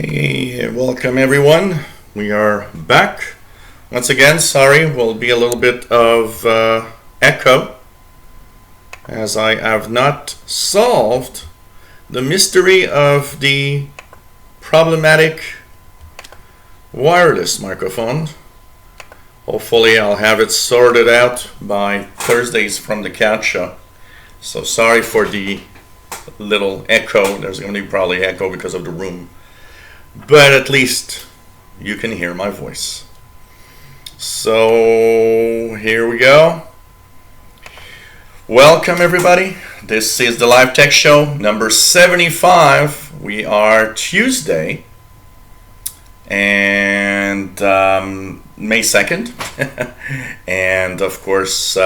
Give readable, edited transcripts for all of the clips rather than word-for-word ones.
Hey, welcome everyone. We are back once again. Sorry, will be a little bit of echo as I have not solved the mystery of the problematic wireless microphone. Hopefully I'll have it sorted out by Thursdays from the couch show. So sorry for the little echo. There's going to be probably echo because of the room. But at least you can hear my voice. So here we go. Welcome everybody. This is the Live Tech Show number 75. We are Tuesday and May 2nd. And of course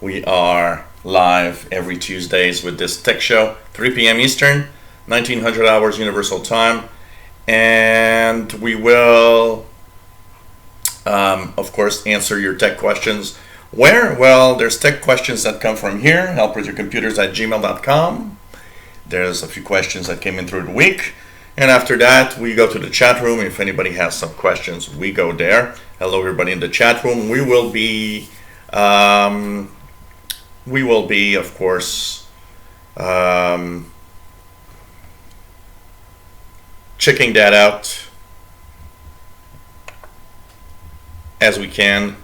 we are live every Tuesdays with this tech show, 3 p.m. Eastern, 1900 hours Universal Time, and we will, of course, answer your tech questions. Where? Well, there's tech questions that come from here, helpwithyourcomputers@gmail.com. There's a few questions that came in through the week, and after that, we go to the chat room. If anybody has some questions, we go there. Hello, everybody in the chat room. We will be, of course, checking that out as we can.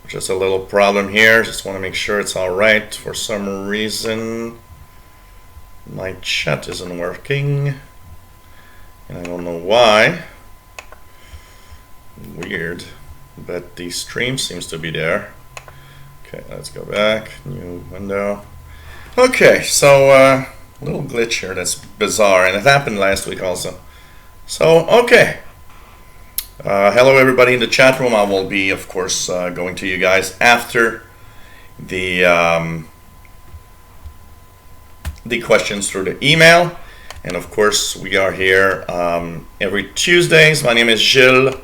Just a little problem here. Just want to make sure it's all right. For some reason, my chat isn't working, and I don't know why. Weird, but the stream seems to be there. Okay, let's go back. New window. Okay, so a little glitch here that's bizarre, and it happened last week also. So, okay. Hello everybody in the chat room. I will be, of course, going to you guys after the questions through the email. And of course, we are here every Tuesdays. My name is Gilles,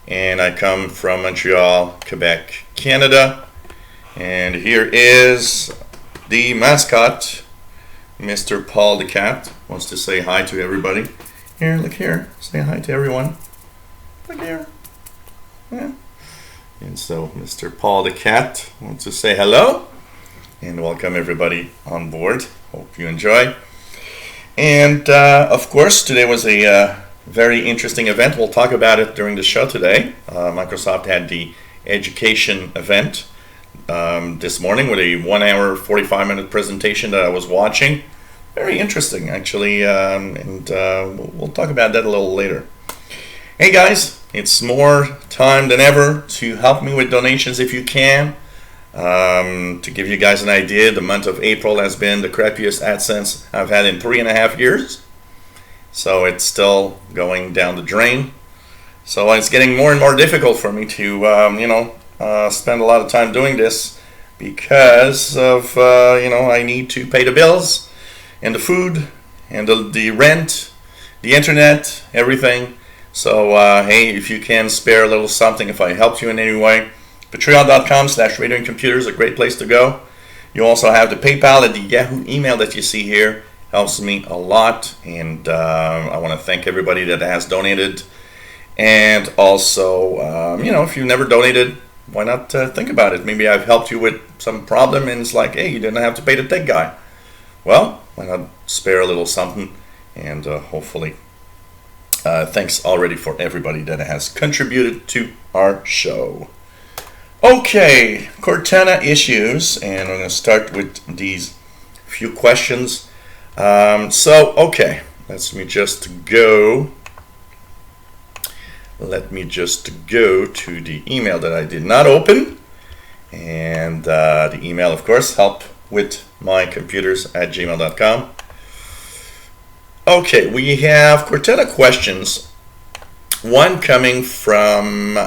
and I come from Montreal, Quebec, Canada. And here is the mascot, Mr. Paul the Cat. Wants to say hi to everybody. Here, look here. Say hi to everyone. Look here. Yeah. And so Mr. Paul the Cat wants to say hello and welcome everybody on board. Hope you enjoy. And of course, today was a very interesting event. We'll talk about it during the show today. Microsoft had the education event this morning with a 1 hour 45-minute presentation that I was watching. Very interesting, actually, and we'll talk about that a little later. Hey guys, it's more time than ever to help me with donations if you can. To give you guys an idea, the month of April has been the crappiest AdSense I've had in 3.5 years. So it's still going down the drain. So it's getting more and more difficult for me to, spend a lot of time doing this because of, I need to pay the bills and the food and the rent, the internet, everything. So, hey, if you can spare a little something, if I helped you in any way, patreon.com/radioandcomputers is a great place to go. You also have the PayPal and the Yahoo email that you see here. Helps me a lot, and I want to thank everybody that has donated. And also, if you've never donated, why not think about it? Maybe I've helped you with some problem, and it's like, hey, you didn't have to pay the tech guy. Well, why not spare a little something, and hopefully... thanks already for everybody that has contributed to our show. Okay, Cortana issues, and I'm going to start with these few questions. Okay, let me just go to the email that I did not open, and the email, of course, helpwithmycomputers@gmail.com. Okay, we have Cortana questions. One coming from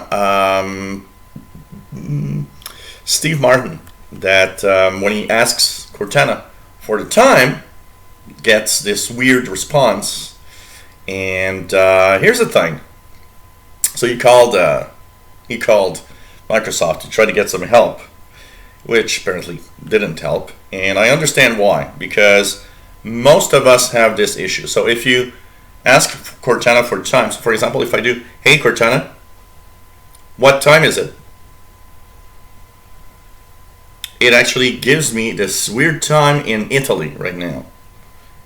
Steve Martin, that when he asks Cortana for the time, gets this weird response. And here's the thing. So he called Microsoft to try to get some help, which apparently didn't help. And I understand why, because most of us have this issue. So if you ask Cortana for time, so for example, if I do, hey Cortana, what time is it? It actually gives me this weird time in Italy right now.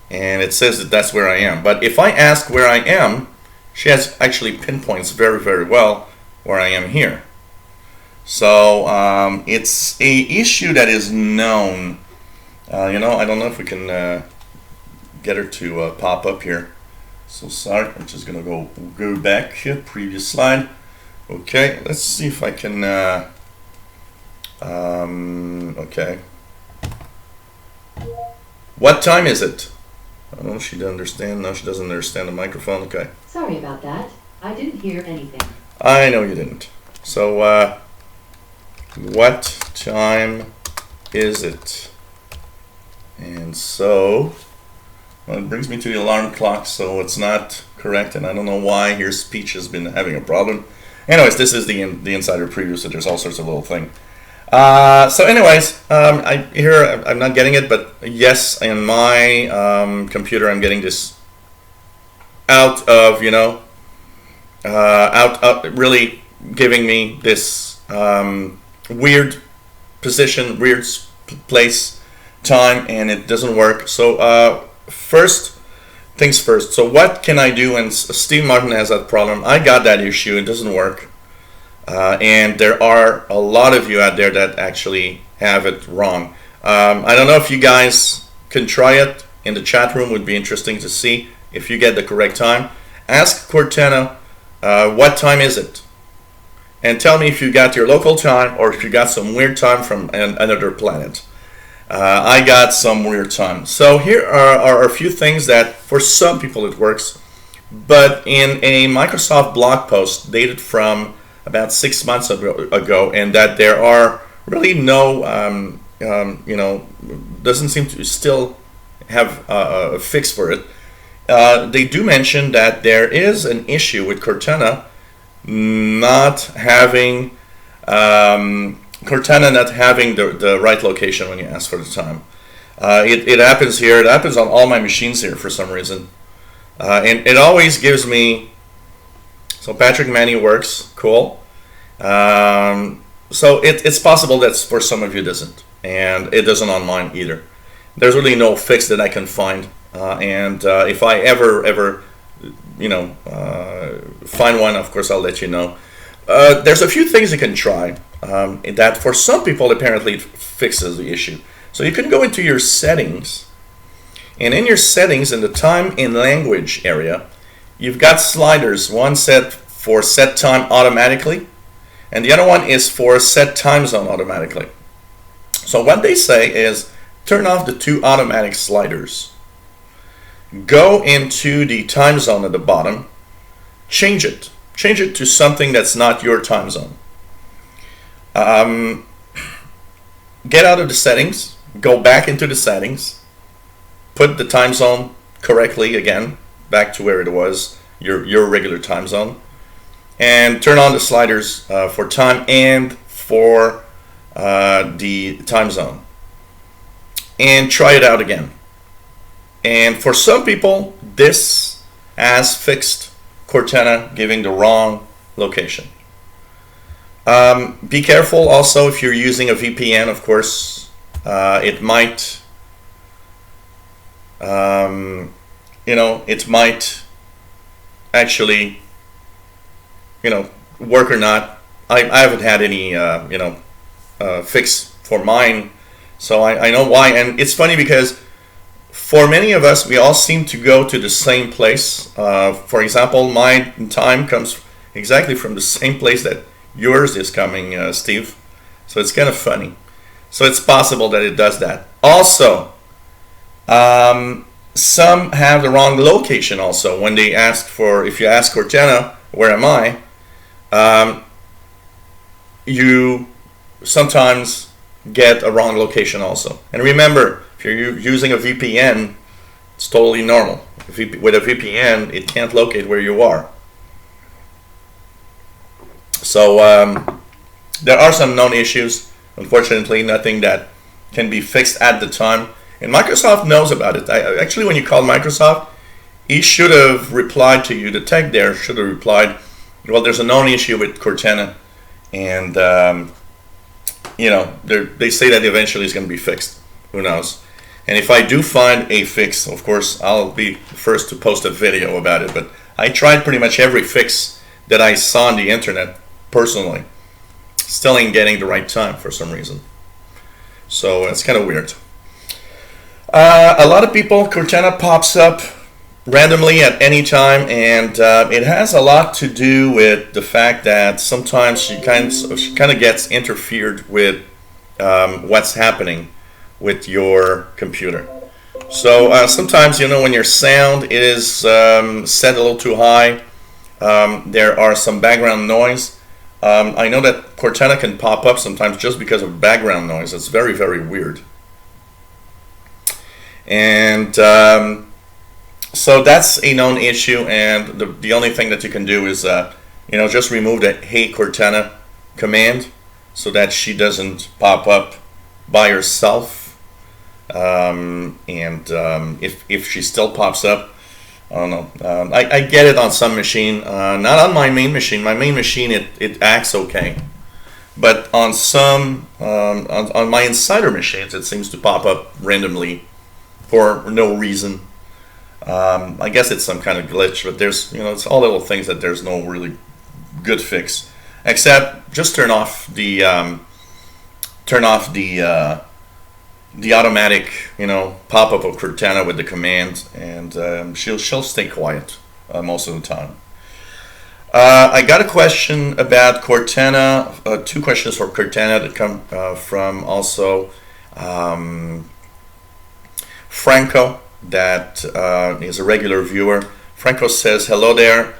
And it says that that's where I am. But if I ask where I am, she has actually pinpoints very, very well where I am here. So it's a issue that is known. I don't know if we can get her to pop up here. So sorry, I'm just gonna go back here, previous slide. Okay, let's see if I can. Okay. What time is it? Oh, she doesn't understand. No, she doesn't understand the microphone. Okay. Sorry about that. I didn't hear anything. I know you didn't. So, what time is it? And so, well, it brings me to the alarm clock, so it's not correct, and I don't know why your speech has been having a problem. Anyways, this is the insider preview, so there's all sorts of little things. So anyways, I'm not getting it, but yes, in my computer, I'm getting this out of, really giving me this weird position, weird place, time, and it doesn't work. So first things first. So what can I do? And Steve Martin has that problem. I got that issue. It doesn't work. And there are a lot of you out there that actually have it wrong. I don't know if you guys can try it in the chat room. Would be interesting to see if you get the correct time. Ask Cortana, what time is it? And tell me if you got your local time or if you got some weird time from another planet. I got some weird time. So here are a few things that for some people it works. But in a Microsoft blog post dated from about 6 months ago, and that there are really no, doesn't seem to still have a fix for it. They do mention that there is an issue with Cortana not having the right location when you ask for the time. It happens here. It happens on all my machines here for some reason, and it always gives me. So Patrick Manny works, cool. So it's possible that for some of you it doesn't, and it doesn't on mine either. There's really no fix that I can find, and if I ever find one, of course I'll let you know. There's a few things you can try that for some people apparently it fixes the issue. So you can go into your settings, and in your settings in the time and language area, you've got sliders, one set for set time automatically, and the other one is for set time zone automatically. So what they say is turn off the two automatic sliders. Go into the time zone at the bottom, change it. Change it to something that's not your time zone. Get out of the settings, go back into the settings, put the time zone correctly again, back to where it was, your regular time zone, and turn on the sliders for time and for the time zone. And try it out again. And for some people, this has fixed Cortana giving the wrong location. Be careful also if you're using a VPN, of course. It might, it might actually, work or not. I haven't had any, fix for mine, so I know why. And it's funny because for many of us, we all seem to go to the same place. For example, my time comes exactly from the same place that yours is coming, Steve. So it's kind of funny. So it's possible that it does that. Also, some have the wrong location also. When they ask if you ask Cortana, where am I? You sometimes get a wrong location also. And remember, if you're using a VPN, it's totally normal. With a VPN, it can't locate where you are. So there are some known issues. Unfortunately, nothing that can be fixed at the time. And Microsoft knows about it. Actually, when you called Microsoft, he should have replied to you. The tech there should have replied, well, there's a known issue with Cortana, and they say that eventually it's going to be fixed. Who knows? And if I do find a fix, of course, I'll be the first to post a video about it. But I tried pretty much every fix that I saw on the internet personally. Still ain't getting the right time for some reason. So it's kind of weird. A lot of people, Cortana pops up randomly at any time, and it has a lot to do with the fact that sometimes she kind of gets interfered with what's happening with your computer. So sometimes, when your sound is set a little too high, there are some background noise. I know that Cortana can pop up sometimes just because of background noise. It's very, very weird. And so that's a known issue, and the only thing that you can do is just remove the Hey Cortana command so that she doesn't pop up by herself. If she still pops up, I don't know. I get it on some machine, not on my main machine. My main machine, it acts okay, but on some on my insider machines, it seems to pop up randomly for no reason. I guess it's some kind of glitch, but there's it's all little things that there's no really good fix, except just turn off the automatic pop up of Cortana with the command, and she'll stay quiet most of the time. I got a question about Cortana, two questions for Cortana that come from also Franco, that is a regular viewer. Franco says, hello there.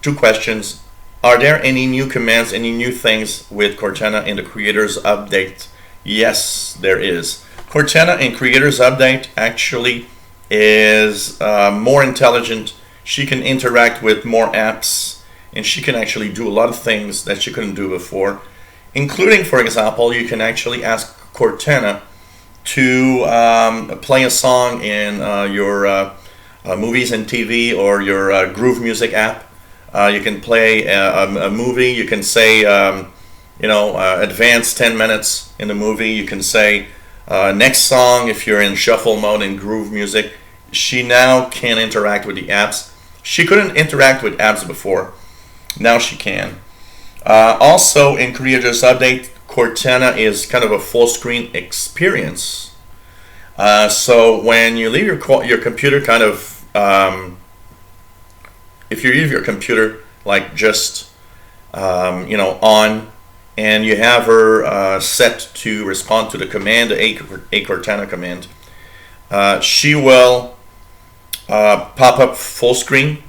Two questions. Are there any new commands, any new things with Cortana in the Creators Update? Yes, there is. Cortana in Creators Update actually is more intelligent. She can interact with more apps, and she can actually do a lot of things that she couldn't do before, including, for example, you can actually ask Cortana to play a song in your movies and TV or your Groove Music app. You can play a movie. You can say, advance 10 minutes in the movie. You can say next song if you're in shuffle mode in Groove Music. She now can interact with the apps. She couldn't interact with apps before. Now she can. Also in Creators Update, Cortana is kind of a full screen experience. So when you leave your computer kind of, if you leave your computer like just, on, and you have her set to respond to the command, the A Cortana command, she will pop up full screen.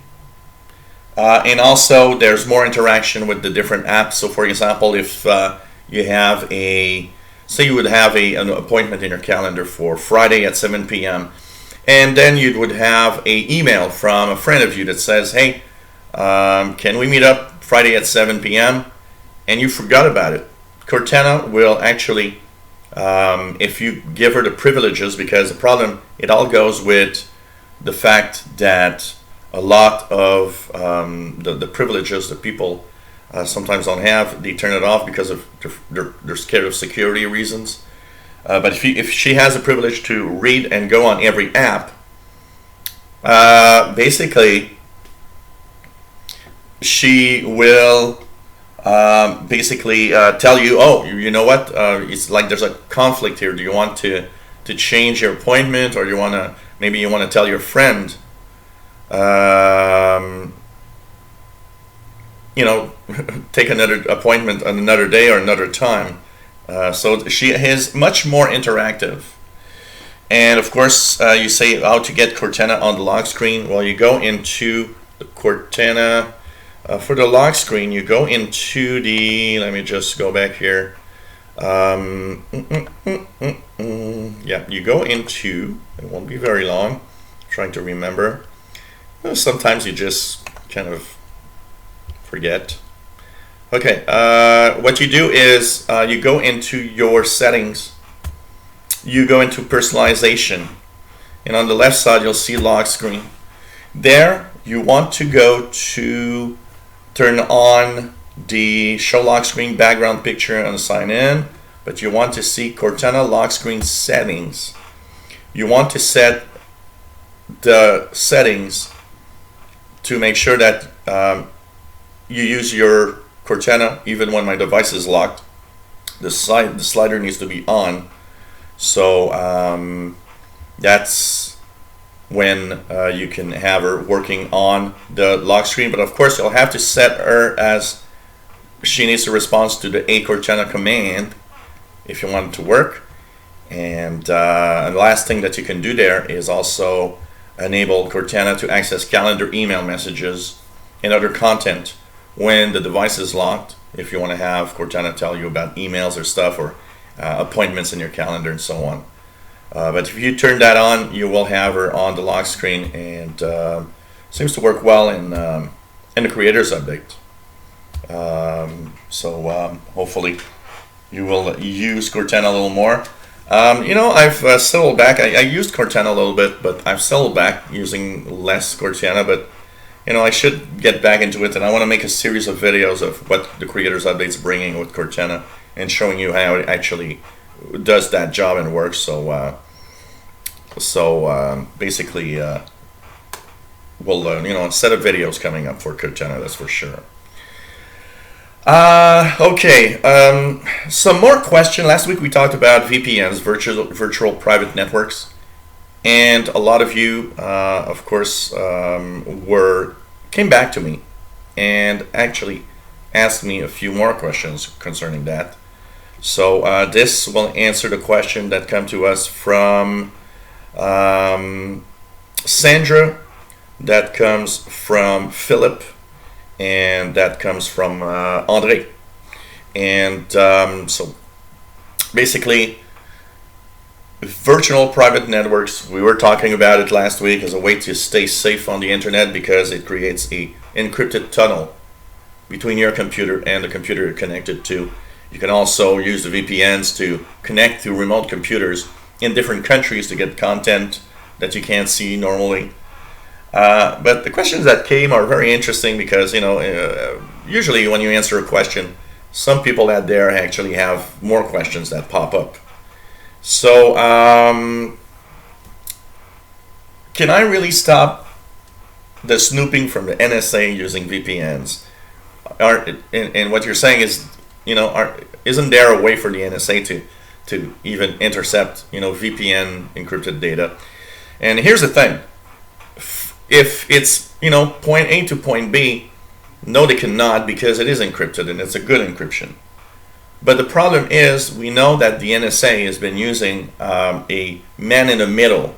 And also there's more interaction with the different apps. So for example, if you have say you would have an appointment in your calendar for Friday at 7 p.m. and then you would have an email from a friend of you that says, hey, can we meet up Friday at 7 p.m. and you forgot about it. Cortana will actually, if you give her the privileges, because the problem, it all goes with the fact that a lot of the privileges that people sometimes don't have, they turn it off because of they're scared of security reasons. But if she has a privilege to read and go on every app, basically she will tell you, oh, you know what? It's like there's a conflict here. Do you want to change your appointment, or maybe you want to tell your friend? Take another appointment on another day or another time. So she is much more interactive. And of course, you say how to get Cortana on the lock screen. Well, you go into the Cortana. For the lock screen, you go into let me just go back here. Yeah, you go into, it won't be very long, I'm trying to remember. Sometimes you just kind of forget. Okay, what you do is you go into your settings, you go into personalization, and on the left side you'll see lock screen. There you want to go to turn on the show lock screen background picture and sign in, but you want to see Cortana lock screen settings. You want to set the settings to make sure that you use your Cortana even when my device is locked. The slider needs to be on, so that's when you can have her working on the lock screen. But of course you'll have to set her as she needs to respond to the A Cortana command if you want it to work. And the last thing that you can do there is also enable Cortana to access calendar, email messages, and other content when the device is locked, if you want to have Cortana tell you about emails or stuff, or appointments in your calendar and so on. But if you turn that on, you will have her on the lock screen, and seems to work well in the creators update. So hopefully you will use Cortana a little more. I've settled back. I used Cortana a little bit, but I've settled back using less Cortana. But I should get back into it, and I want to make a series of videos of what the creators update's bringing with Cortana and showing you how it actually does that job and works. So basically, we'll a set of videos coming up for Cortana, that's for sure. Okay, some more question. Last week we talked about VPNs, virtual private networks, and a lot of you, of course, came back to me and actually asked me a few more questions concerning that. So this will answer the question that come to us from Sandra, that comes from Philip, and that comes from Andre. And so basically, virtual private networks, we were talking about it last week as a way to stay safe on the internet, because it creates a encrypted tunnel between your computer and the computer you're connected to. You can also use the VPNs to connect to remote computers in different countries to get content that you can't see normally. But the questions that came are very interesting, because usually when you answer a question, some people out there actually have more questions that pop up. So can I really stop the snooping from the NSA using VPNs? And what you're saying is, isn't there a way for the NSA to even intercept VPN encrypted data? And here's the thing. If it's point A to point B, no, they cannot, because it is encrypted and it's a good encryption. But the problem is, we know that the NSA has been using a man-in-the-middle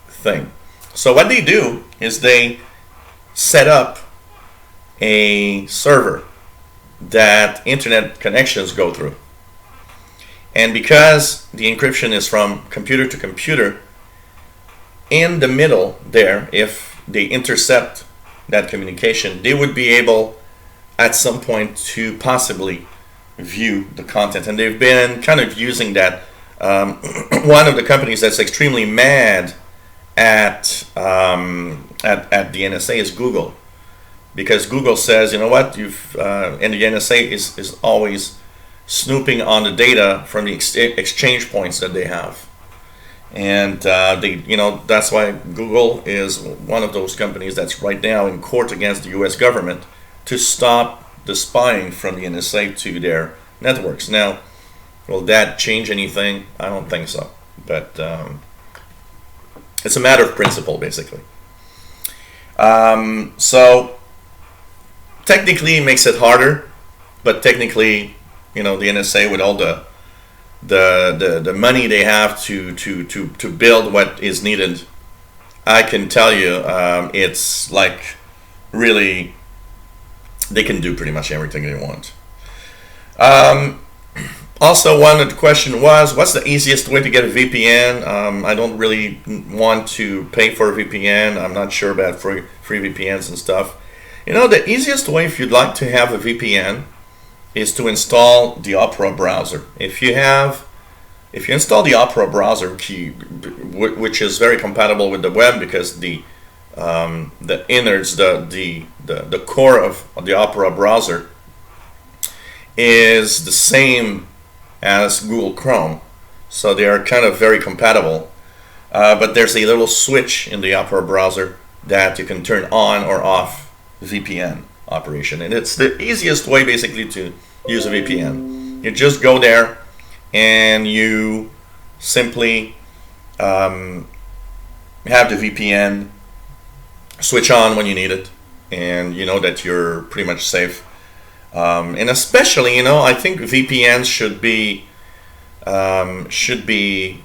thing. So what they do is they set up a server that internet connections go through. And because the encryption is from computer to computer, in the middle there, if they intercept that communication, they would be able at some point to possibly view the content. And they've been kind of using that. One of the companies that's extremely mad at the NSA is Google, because Google says, and the NSA is always snooping on the data from the exchange points that they have. And that's why Google is one of those companies that's right now in court against the U.S. government to stop the spying from the NSA to their networks. Now, will that change anything? I don't think so. But it's a matter of principle, basically. So technically, it makes it harder. But technically, the NSA, with all the money they have to build what is needed, I can tell you, it's like really, they can do pretty much everything they want. Also, one of the question was, what's the easiest way to get a VPN? I don't really want to pay for a VPN. I'm not sure about free VPNs and stuff. The easiest way, if you'd like to have a VPN, is to install the Opera browser. If if you install the Opera browser, which is very compatible with the web because the innards, the core of the Opera browser is the same as Google Chrome, so they are kind of very compatible. But there's a little switch in the Opera browser that you can turn on or off VPN operation, and it's the easiest way basically to use a VPN. You just go there and you simply have the VPN switch on when you need it, and you know that you're pretty much safe. And especially, I think VPNs should be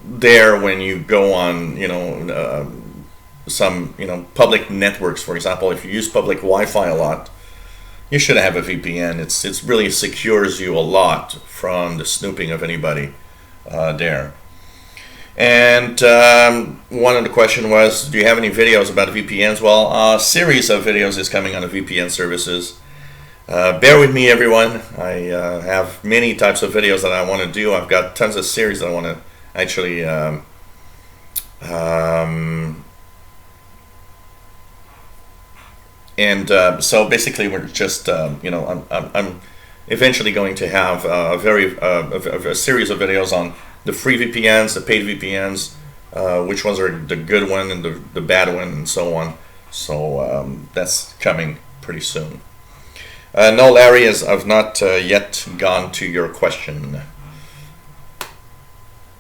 there when you go on, some public networks. For example, if you use public Wi-Fi a lot, you should have a VPN. It's really secures you a lot from the snooping of anybody there. And one of the question was, do you have any videos about VPNs? Well, a series of videos is coming on the VPN services. Bear with me, everyone. I have many types of videos that I want to do. I've got tons of series that I want to actually so basically we're just I'm eventually going to have a series of videos on the free VPNs, the paid VPNs, which ones are the good one and the bad one, and so on. So that's coming pretty soon. No, Larry, I've not yet gone to your question.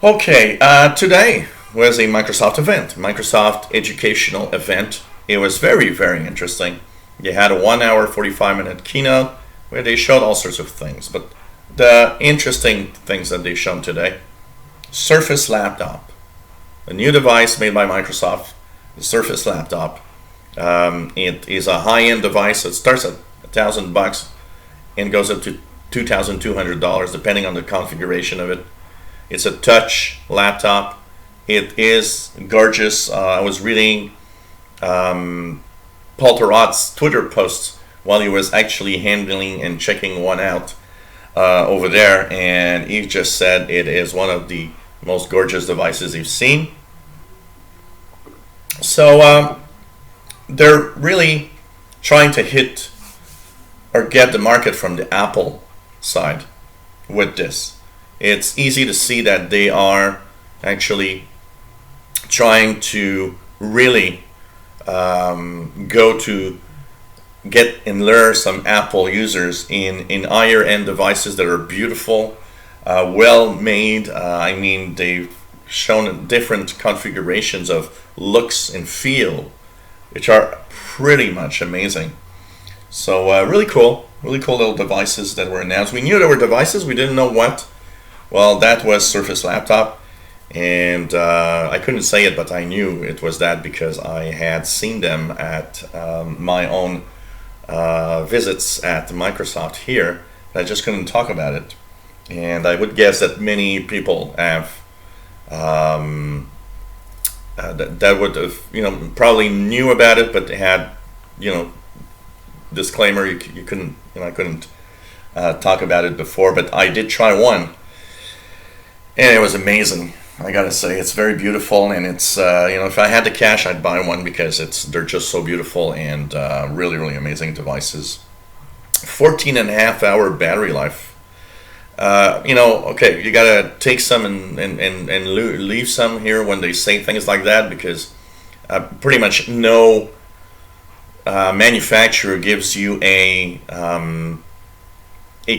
Okay, today was a Microsoft event, Microsoft educational event. It was very, very interesting. They had a 1 hour, 45-minute keynote where they showed all sorts of things. But the interesting things that they showed today, Surface Laptop, a new device made by Microsoft, the Surface Laptop. It is a high-end device. It starts at $1,000 and goes up to $2,200 depending on the configuration of it. It's a touch laptop. It is gorgeous. I was reading Paul Thurrott's Twitter posts while he was actually handling and checking one out over there, and he just said it is one of the most gorgeous devices he's seen. So they're really trying to hit or get the market from the Apple side with this. It's easy to see that they are actually trying to really go to get and lure some Apple users in higher end devices that are beautiful, well made. I mean, they've shown different configurations of looks and feel, which are pretty much amazing. So really cool little devices that were announced. We knew there were devices, we didn't know what. Well, that was Surface Laptop, and I couldn't say it, but I knew it was that because I had seen them at my own visits at Microsoft here. I just couldn't talk about it, and I would guess that many people have that would have probably knew about it, but they had disclaimer, you couldn't I couldn't talk about it before, but I did try one. And it was amazing. I gotta say, it's very beautiful, and it's if I had the cash, I'd buy one because they're just so beautiful and really, really amazing devices. 14.5-hour battery life. Okay, you gotta take some and leave some here when they say things like that, because pretty much no manufacturer gives you a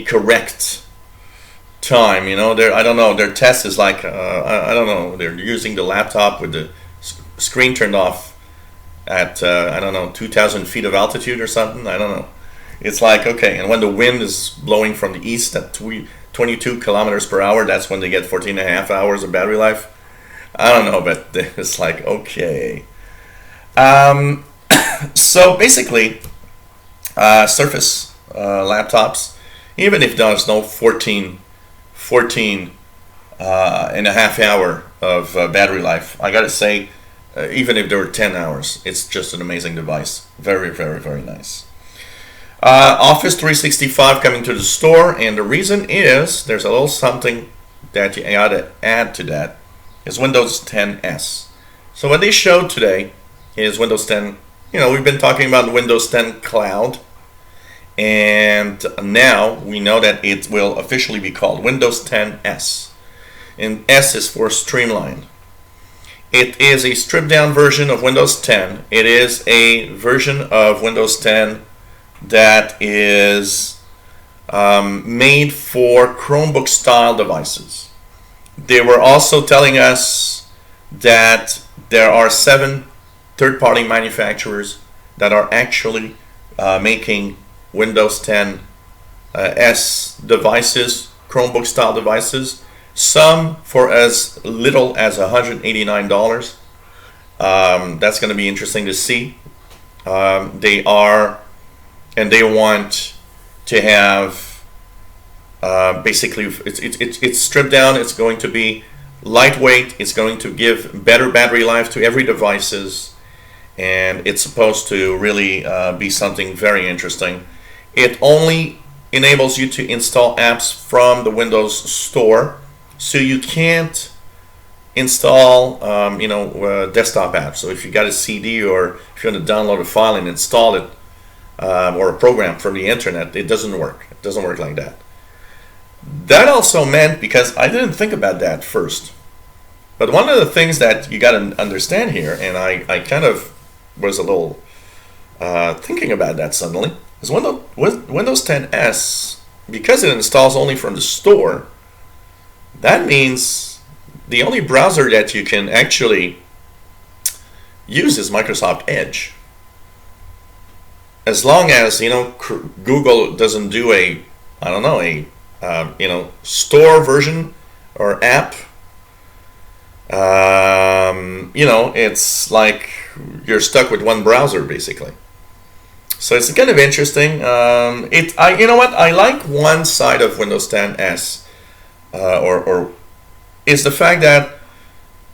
correct time. I don't know, their test is like I don't know, they're using the laptop with the screen turned off at 2,000 feet of altitude or something. I don't know. It's like, okay, and when the wind is blowing from the east at 22 kilometers per hour, that's when they get 14.5 hours of battery life. I don't know, but it's like, okay. So basically, Surface laptops, even if there's no 14 and a half hour of battery life, I gotta say, even if there were 10 hours, it's just an amazing device. Very, very, very nice. Office 365 coming to the store, and the reason is there's a little something that you gotta add to that is Windows 10s. So what they showed today is Windows 10. We've been talking about Windows 10 Cloud, and now we know that it will officially be called Windows 10s. And S is for streamlined. It is a stripped down version of Windows 10. It is a version of Windows 10 that is made for Chromebook style devices. They were also telling us that there are 7 third-party manufacturers that are actually making Windows 10 S devices, Chromebook style devices, some for as little as $189. That's going to be interesting to see. They want to have basically it's stripped down. It's going to be lightweight. It's going to give better battery life to every devices, and it's supposed to really be something very interesting. It only enables you to install apps from the Windows Store, so you can't install desktop apps. So if you got a CD or if you want to download a file and install it or a program from the internet, it doesn't work. It doesn't work like that. That also meant, because I didn't think about that first, but one of the things that you got to understand here, and I kind of was a little thinking about that suddenly, is Windows 10s, because it installs only from the store, that means the only browser that you can actually use is Microsoft Edge. As long as Google doesn't do a store version or app, it's like you're stuck with one browser basically. So it's kind of interesting. I like one side of Windows 10s, or is the fact that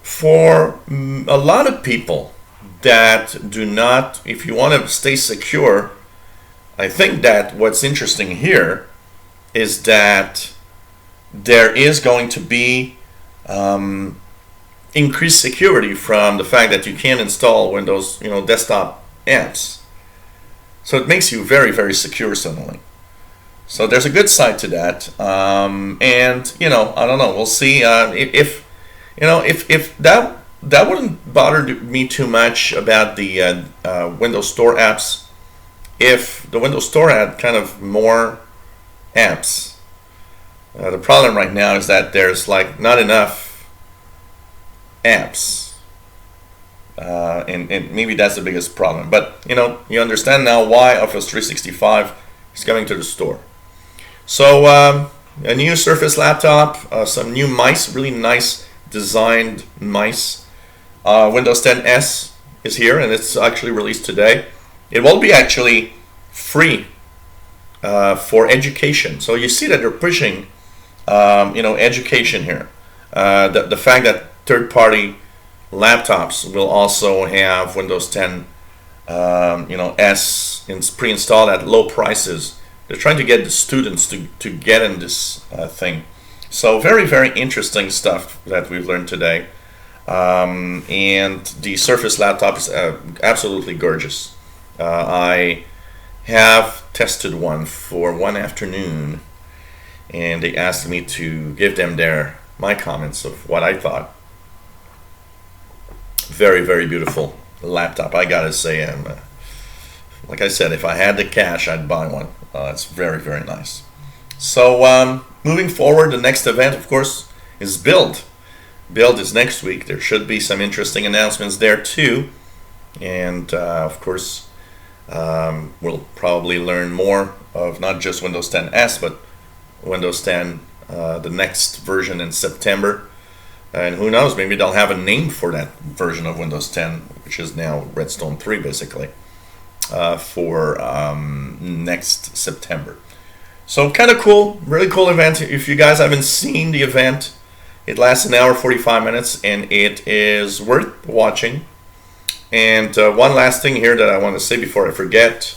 for a lot of people that do not, if you want to stay secure, I think that what's interesting here is that there is going to be increased security from the fact that you can install Windows, desktop apps. So it makes you very, very secure suddenly. So there's a good side to that, and I don't know. We'll see if that wouldn't bother me too much about the Windows Store apps. If the Windows Store had kind of more apps, the problem right now is that there's not enough apps. And maybe that's the biggest problem. But you understand now why Office 365 is coming to the store. So a new Surface laptop, some new mice, really nice designed mice. Windows 10s is here, and it's actually released today. It will be actually free for education. So you see that they're pushing, education here. The fact that third-party laptops will also have Windows 10, S pre-installed at low prices. They're trying to get the students to get in this thing. So very, very interesting stuff that we've learned today. And the Surface laptop is absolutely gorgeous. I have tested one for one afternoon, and they asked me to give them my comments of what I thought. Very, very beautiful laptop. I gotta say, like I said, if I had the cash, I'd buy one. It's very, very nice. So moving forward, the next event, of course, is Build. Build is next week. There should be some interesting announcements there too, and of course, we'll probably learn more of not just Windows 10s, but Windows 10, the next version in September. And who knows, maybe they'll have a name for that version of Windows 10, which is now Redstone 3 basically, for next September. So kind of cool, really cool event. If you guys haven't seen the event, it lasts an hour 45 minutes, and it is worth watching. And one last thing here that I want to say before I forget.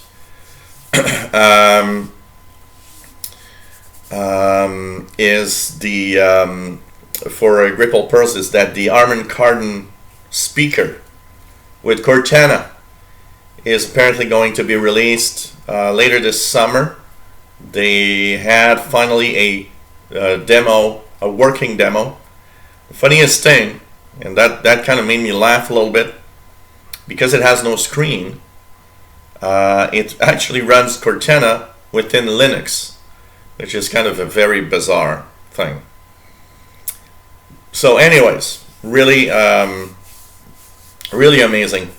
Is the for Gripple Pearls is that the Harman Kardon speaker with Cortana is apparently going to be released later this summer. They had finally a demo, a working demo. The funniest thing, and that kind of made me laugh a little bit, because it has no screen, it actually runs Cortana within Linux, which is kind of a very bizarre thing. So anyways, really really amazing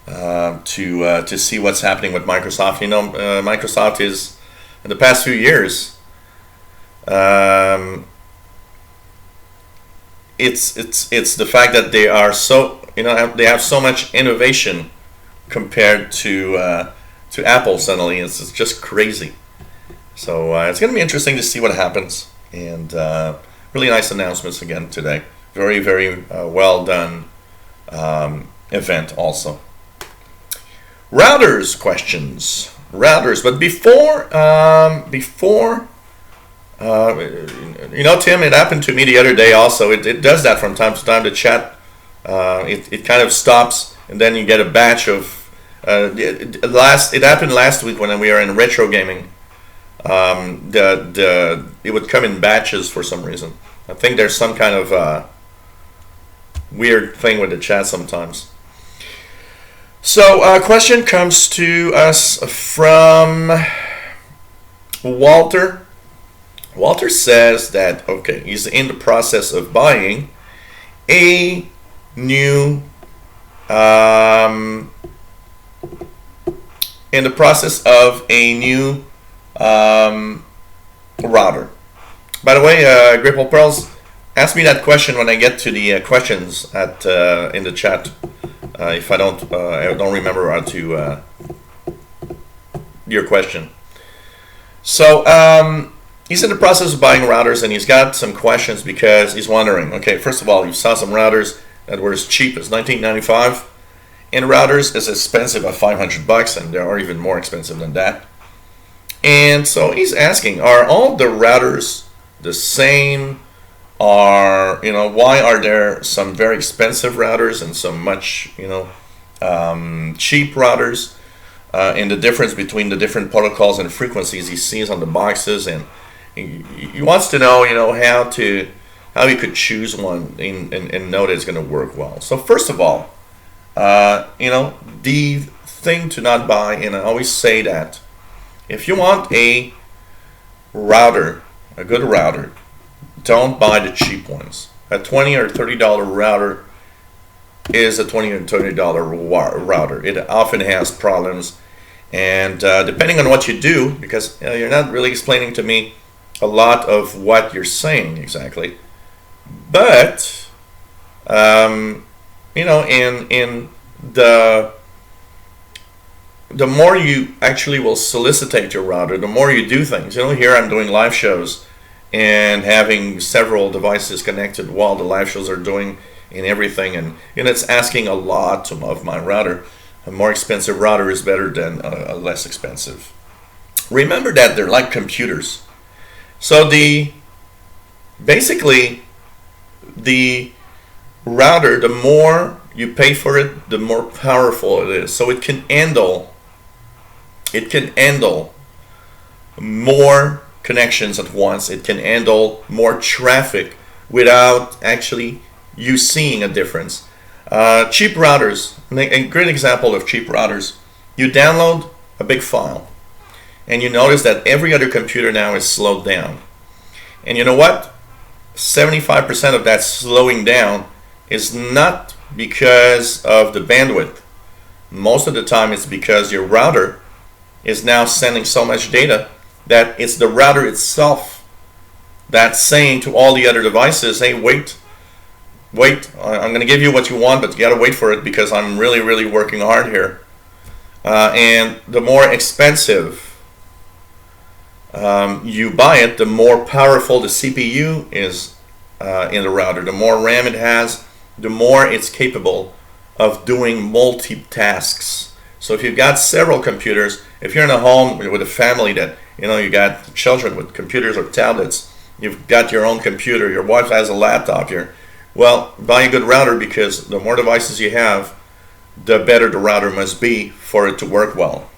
to see what's happening with Microsoft. You know, Microsoft is, in the past few years, it's the fact that they are so, you know, they have so much innovation compared to Apple. Suddenly, it's just crazy. So it's going to be interesting to see what happens, and really nice announcements again today. Very, very well done event also. Routers questions. Routers, but before you know, Tim, it happened to me the other day also. It does that from time to time. The chat, it kind of stops, and then you get a batch of. It happened last week when we were in retro gaming. It would come in batches for some reason. I think there's some kind of weird thing with the chat sometimes. So a question comes to us from Walter. Walter says that, okay, he's in the process of buying a new router. By the way, Gripple Pearls, ask me that question when I get to the questions in the chat. If I don't remember how to your question. So he's in the process of buying routers, and he's got some questions because he's wondering. Okay, first of all, you saw some routers that were as cheap as $19.95, and routers as expensive at $500, and they are even more expensive than that. And so he's asking, are all the routers the same? Why are there some very expensive routers and some much, cheap routers? And the difference between the different protocols and frequencies he sees on the boxes, and he wants to know, how he could choose one and know that it's going to work well. So first of all, the thing to not buy, and I always say that if you want a router, a good router, don't buy the cheap ones. A $20 or $30 router is a $20 or $30 router. It often has problems, and depending on what you do, because you're not really explaining to me a lot of what you're saying exactly, but in the more you actually will solicitate your router, the more you do things. Here I'm doing live shows and having several devices connected while the live shows are doing and everything, and it's asking a lot of my router. A more expensive router is better than a less expensive. Remember that they're like computers. So basically the router, the more you pay for it, the more powerful it is. So it can handle more connections at once. It can handle more traffic without actually you seeing a difference. Cheap routers, a great example of cheap routers, you download a big file and you notice that every other computer now is slowed down. And you know what? 75% of that slowing down is not because of the bandwidth. Most of the time it's because your router is now sending so much data that it's the router itself that's saying to all the other devices, hey, wait, I'm going to give you what you want, but you got to wait for it because I'm really, really working hard here. And the more expensive you buy it, the more powerful the CPU is in the router. The more RAM it has, the more it's capable of doing multitasks. So if you've got several computers, if you're in a home with a family that, you got children with computers or tablets, you've got your own computer, your wife has a laptop here. Well, buy a good router, because the more devices you have, the better the router must be for it to work well.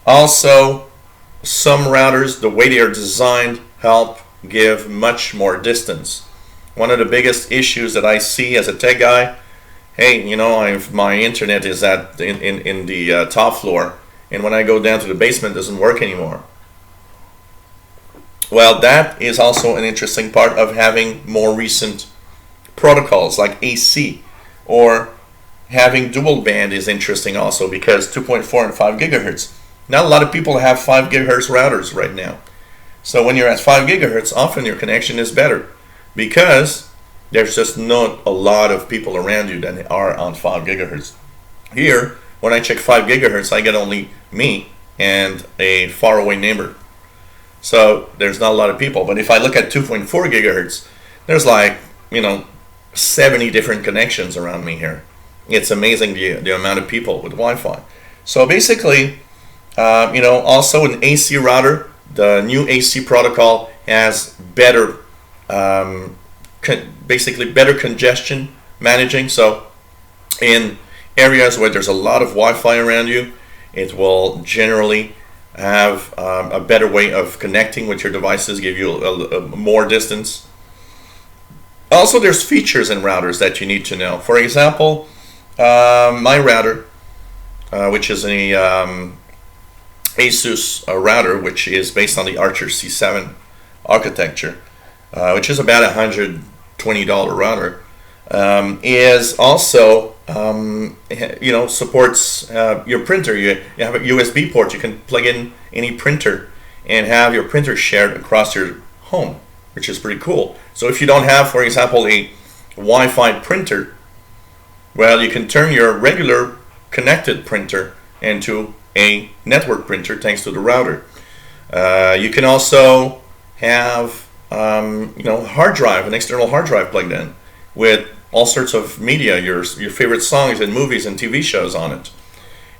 Also, some routers, the way they are designed, help give much more distance. One of the biggest issues that I see as a tech guy, hey, my internet is in the top floor, and when I go down to the basement, it doesn't work anymore. Well, that is also an interesting part of having more recent protocols like AC, or having dual band is interesting also, because 2.4 and 5 gigahertz. Not a lot of people have 5 gigahertz routers right now. So when you're at 5 gigahertz, often your connection is better, because there's just not a lot of people around you that are on 5 gigahertz. Here, when I check 5 gigahertz, I get only me and a faraway neighbor. So there's not a lot of people. But if I look at 2.4 gigahertz, there's 70 different connections around me here. It's amazing the amount of people with Wi-Fi. So basically, also an AC router, the new AC protocol has better, better congestion managing. So in areas where there's a lot of Wi-Fi around you, it will generally have a better way of connecting with your devices, give you a more distance. Also, there's features in routers that you need to know. For example, my router, which is an Asus router, which is based on the Archer C7 architecture, which is about $120 router, is also supports your printer. You have a USB port. You can plug in any printer and have your printer shared across your home, which is pretty cool. So if you don't have, for example, a Wi-Fi printer, well, you can turn your regular connected printer into a network printer thanks to the router. You can also have hard drive, an external hard drive plugged in with all sorts of media, your favorite songs and movies and TV shows on it,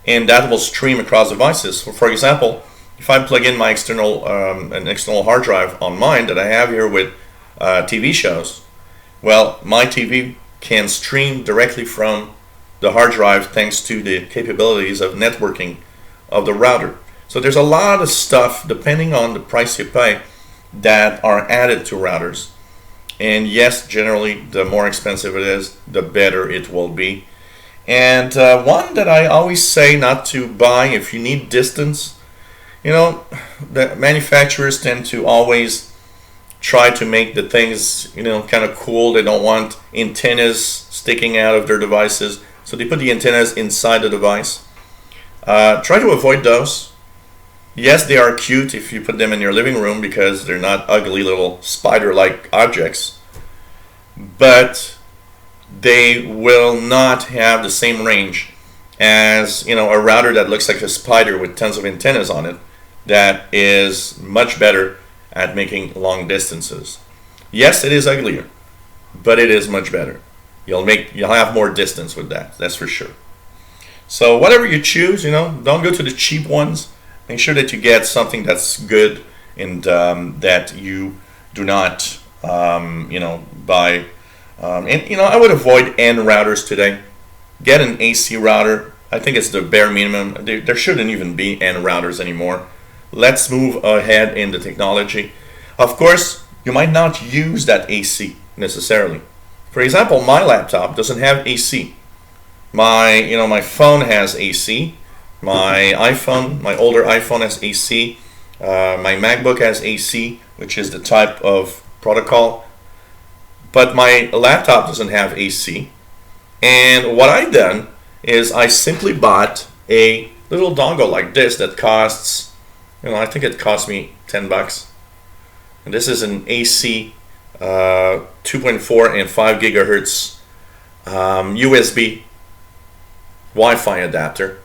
and that will stream across devices. For example, if I plug in my an external hard drive on mine that I have here with TV shows, well, my TV can stream directly from the hard drive thanks to the capabilities of networking of the router. So there's a lot of stuff, depending on the price you pay, that are added to routers. And yes, generally, the more expensive it is, the better it will be. And one that I always say not to buy if you need distance, the manufacturers tend to always try to make the things, kind of cool. They don't want antennas sticking out of their devices, so they put the antennas inside the device. Try to avoid those. Yes, they are cute if you put them in your living room because they're not ugly little spider-like objects, but they will not have the same range as a router that looks like a spider with tons of antennas on it, that is much better at making long distances. Yes, it is uglier, but it is much better. You'll have more distance with that, that's for sure. So whatever you choose, don't go to the cheap ones. Make sure that you get something that's good and that you do not, buy. I would avoid N routers today. Get an AC router. I think it's the bare minimum. There shouldn't even be N routers anymore. Let's move ahead in the technology. Of course, you might not use that AC necessarily. For example, my laptop doesn't have AC. My phone has AC. My older iPhone has AC. My MacBook has AC, which is the type of protocol. But my laptop doesn't have AC. And what I've done is I simply bought a little dongle like this that costs, I think it cost me $10. And this is an AC 2.4 and 5 gigahertz USB Wi-Fi adapter.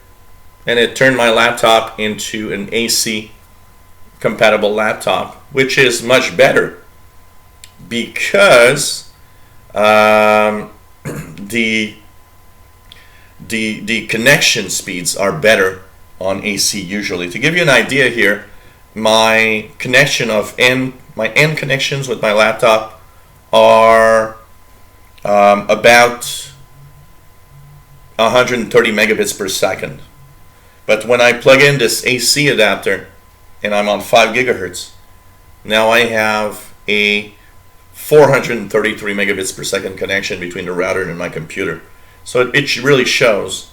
And it turned my laptop into an AC compatible laptop, which is much better because the connection speeds are better on AC usually. To give you an idea here, my connection of N my end connections with my laptop are about 130 megabits per second. But when I plug in this AC adapter and I'm on 5 gigahertz, now I have a 433 megabits per second connection between the router and my computer. So it really shows,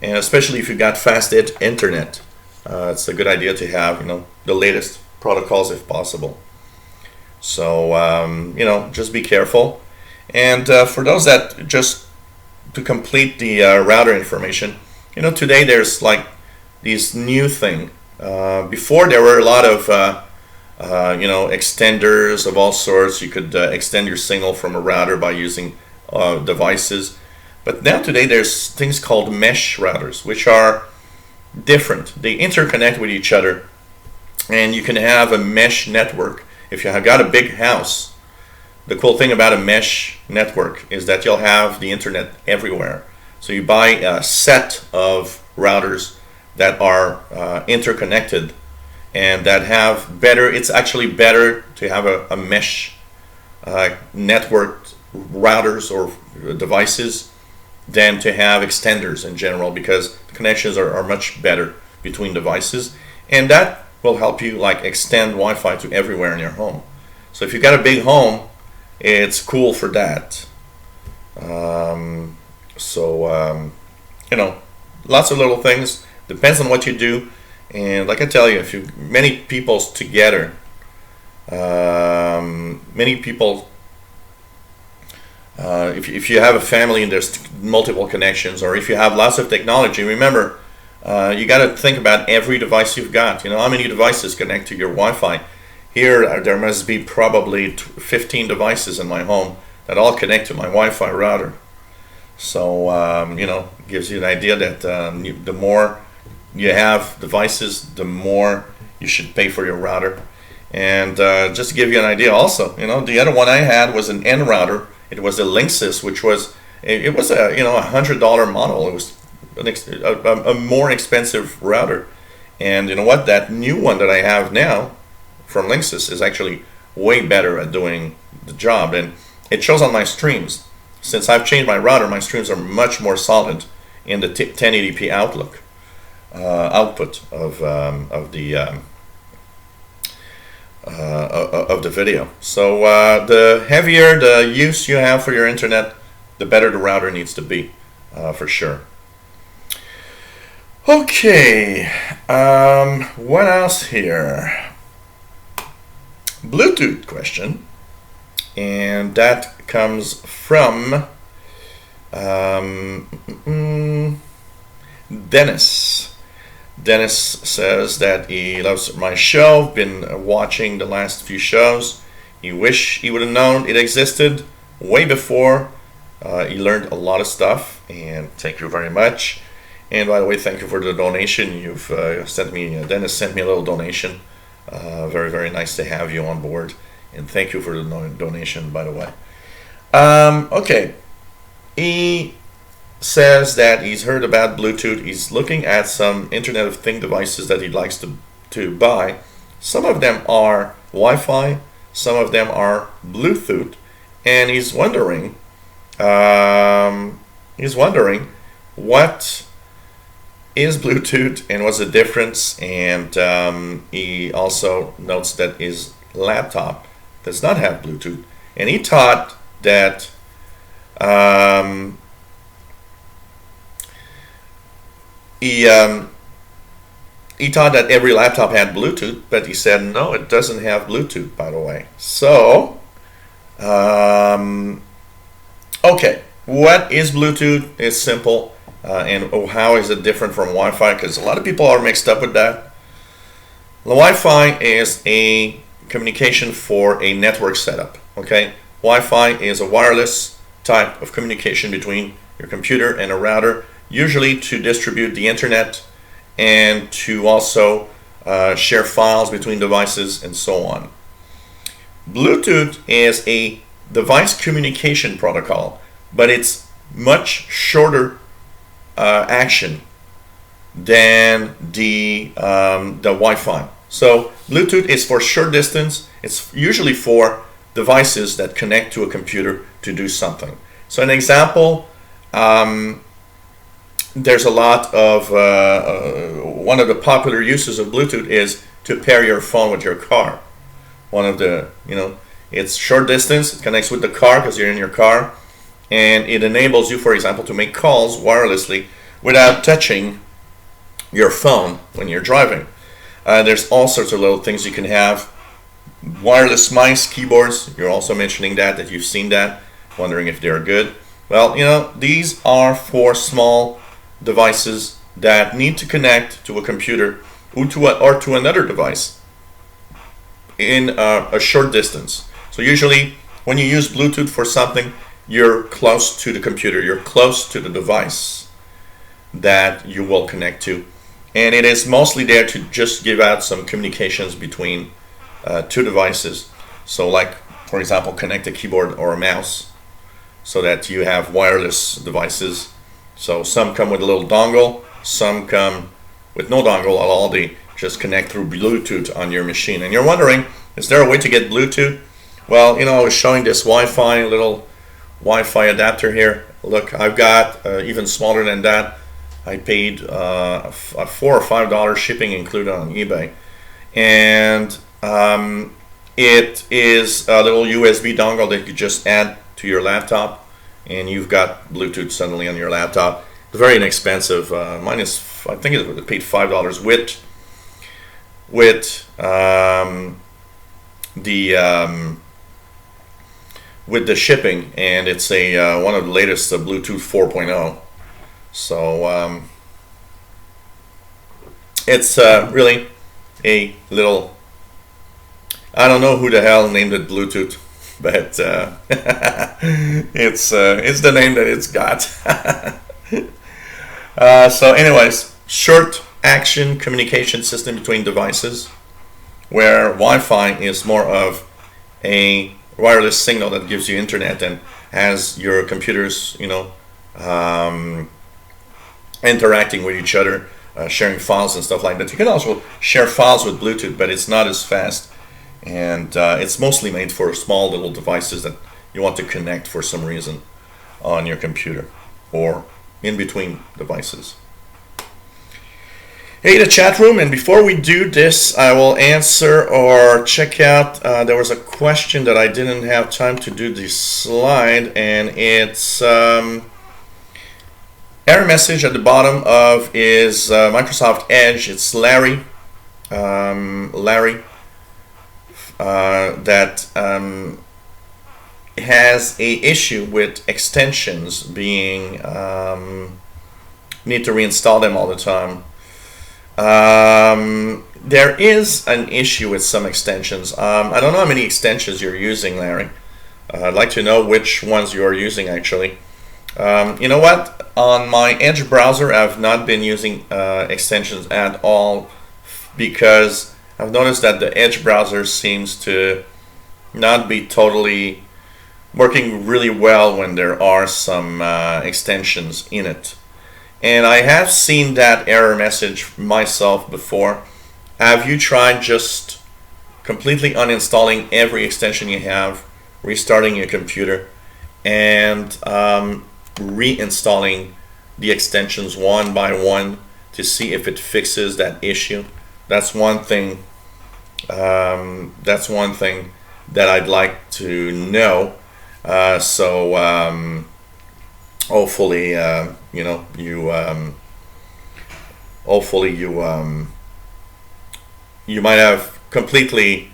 and especially if you got fast internet, it's a good idea to have the latest protocols if possible. So just be careful. And for those that just to complete the router information, today there's like these new thing. Before there were a lot of extenders of all sorts. You could extend your signal from a router by using devices. But now today there's things called mesh routers, which are different. They interconnect with each other, and you can have a mesh network. If you have got a big house, the cool thing about a mesh network is that you'll have the internet everywhere. So you buy a set of routers that are interconnected and that have better, it's actually better to have a mesh networked routers or devices than to have extenders in general, because the connections are much better between devices, and that will help you like extend Wi-Fi to everywhere in your home. So if you've got a big home, it's cool for that. Lots of little things. Depends on what you do, and like I tell you, if many people together, if you have a family and there's multiple connections, or if you have lots of technology, remember, you got to think about every device you've got. How many devices connect to your Wi-Fi? Here, there must be probably 15 devices in my home that all connect to my Wi-Fi router. So, gives you an idea that the more you have devices, the more you should pay for your router. And just to give you an idea also, the other one I had was an N router. It was a Linksys, which was a $100 model. It was a more expensive router. And you know what? That new one that I have now from Linksys is actually way better at doing the job, and it shows on my streams. Since I've changed my router, my streams are much more solid in the 1080p output of the video. So the heavier the use you have for your internet, the better the router needs to be, for sure. Okay, what else here? Bluetooth question, and that comes from Dennis. Dennis says that he loves my show, been watching the last few shows. He wish he would have known it existed way before. He learned a lot of stuff, and thank you very much. And by the way, thank you for the donation. You've sent me, Dennis sent me a little donation. Very, very nice to have you on board. And thank you for the donation, by the way. Okay. He says that he's heard about Bluetooth. He's looking at some Internet of Things devices that he likes to buy. Some of them are Wi-Fi. Some of them are Bluetooth. And he's wondering what is Bluetooth and what's the difference. And he also notes that his laptop does not have Bluetooth, and he thought that he thought that every laptop had Bluetooth, but he said no, it doesn't have Bluetooth, by the way. So okay, what is Bluetooth? It's simple. And how is it different from Wi-Fi? Because a lot of people are mixed up with that. The Wi-Fi is a communication for a network setup. Okay, Wi-Fi is a wireless type of communication between your computer and a router, usually to distribute the internet and to also share files between devices and so on. Bluetooth is a device communication protocol, but it's much shorter action than the Wi-Fi. So Bluetooth is for short distance, It's usually for devices that connect to a computer to do something. So an example, there's a lot of, one of the popular uses of Bluetooth is to pair your phone with your car. One of the, it's short distance, it connects with the car because you're in your car, and it enables you, for example, to make calls wirelessly without touching your phone when you're driving. There's all sorts of little things you can have. Wireless mice, keyboards, you're also mentioning that you've seen that, wondering if they're good. Well, these are for small devices that need to connect to a computer or to another device in a short distance. So usually when you use Bluetooth for something, you're close to the computer, you're close to the device that you will connect to. And it is mostly there to just give out some communications between two devices. So like, for example, connect a keyboard or a mouse so that you have wireless devices. So some come with a little dongle, some come with no dongle, all they just connect through Bluetooth on your machine. And you're wondering, is there a way to get Bluetooth? Well, I was showing this little Wi-Fi adapter here. Look, I've got even smaller than that. I paid a $4 or $5 shipping included on eBay. And it is a little USB dongle that you just add to your laptop, and you've got Bluetooth suddenly on your laptop. It's very inexpensive. Mine is, I think it paid $5 with the shipping, and it's a one of the latest Bluetooth 4.0. So it's really a little, I don't know who the hell named it Bluetooth, but it's the name that it's got. So anyways, short action communication system between devices, where Wi-Fi is more of a wireless signal that gives you internet and has your computers, interacting with each other, sharing files and stuff like that. You can also share files with Bluetooth, but it's not as fast, and it's mostly made for small little devices that you want to connect for some reason on your computer or in between devices. Hey, the chat room, and before we do this, I will answer or check out, there was a question that I didn't have time to do this slide, and it's error message at the bottom of is Microsoft Edge. It's Larry that has a issue with extensions being need to reinstall them all the time. There is an issue with some extensions. I don't know how many extensions you're using, Larry. I'd like to know which ones you're using actually. You know what? On my Edge browser, I've not been using extensions at all because I've noticed that the Edge browser seems to not be totally working really well when there are some extensions in it. And I have seen that error message myself before. Have you tried just completely uninstalling every extension you have, restarting your computer, and reinstalling the extensions one by one to see if it fixes that issue? That's one thing. That's one thing that I'd like to know. Hopefully, you might have completely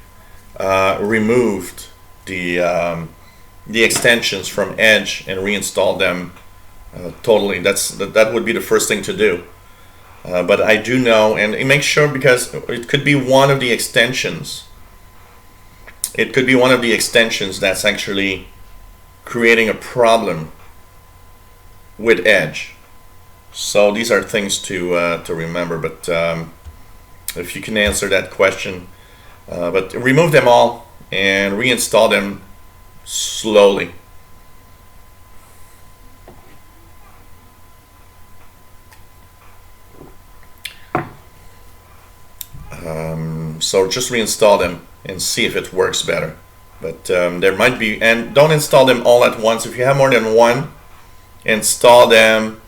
removed the extensions from Edge and reinstalled them totally. That would be the first thing to do. But I do know, and make sure, because it could be one of the extensions. It could be one of the extensions that's actually creating a problem with Edge. So these are things to remember. But if you can answer that question, but remove them all and reinstall them slowly. So just reinstall them and see if it works better. But there might be, and don't install them all at once. If you have more than one, install them.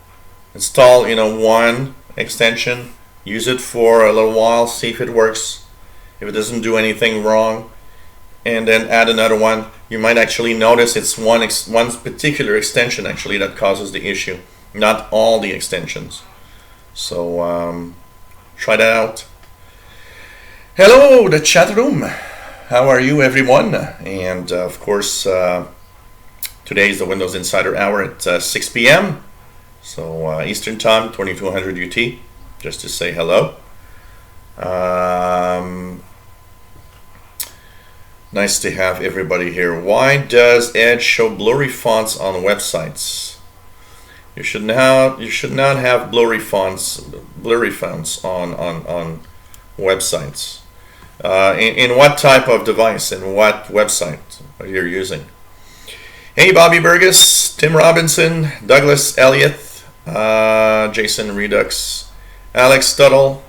Install one extension, use it for a little while, see if it works. If it doesn't do anything wrong, and then add another one. You might actually notice it's one particular extension actually that causes the issue, not all the extensions. So try that out. Hello, the chat room. How are you, everyone? And of course, today is the Windows Insider Hour at 6 p.m. So Eastern Time, 2200 UT, just to say hello. Nice to have everybody here. Why does Edge show blurry fonts on websites? You should not have blurry fonts on websites. In what type of device and what website are you using? Hey, Bobby Burgess, Tim Robinson, Douglas Elliott, Jason Redux, Alex Tuttle,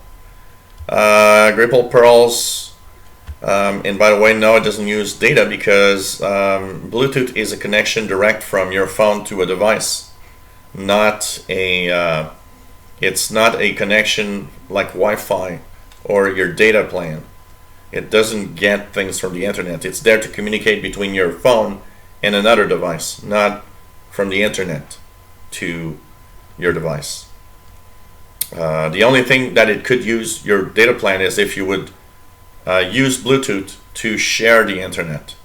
Gripple Pearls. And by the way, no, it doesn't use data because Bluetooth is a connection direct from your phone to a device, not a. It's not a connection like Wi-Fi or your data plan. It doesn't get things from the internet. It's there to communicate between your phone and another device, not from the internet to your device. The only thing that it could use your data plan is if you would use Bluetooth to share the internet.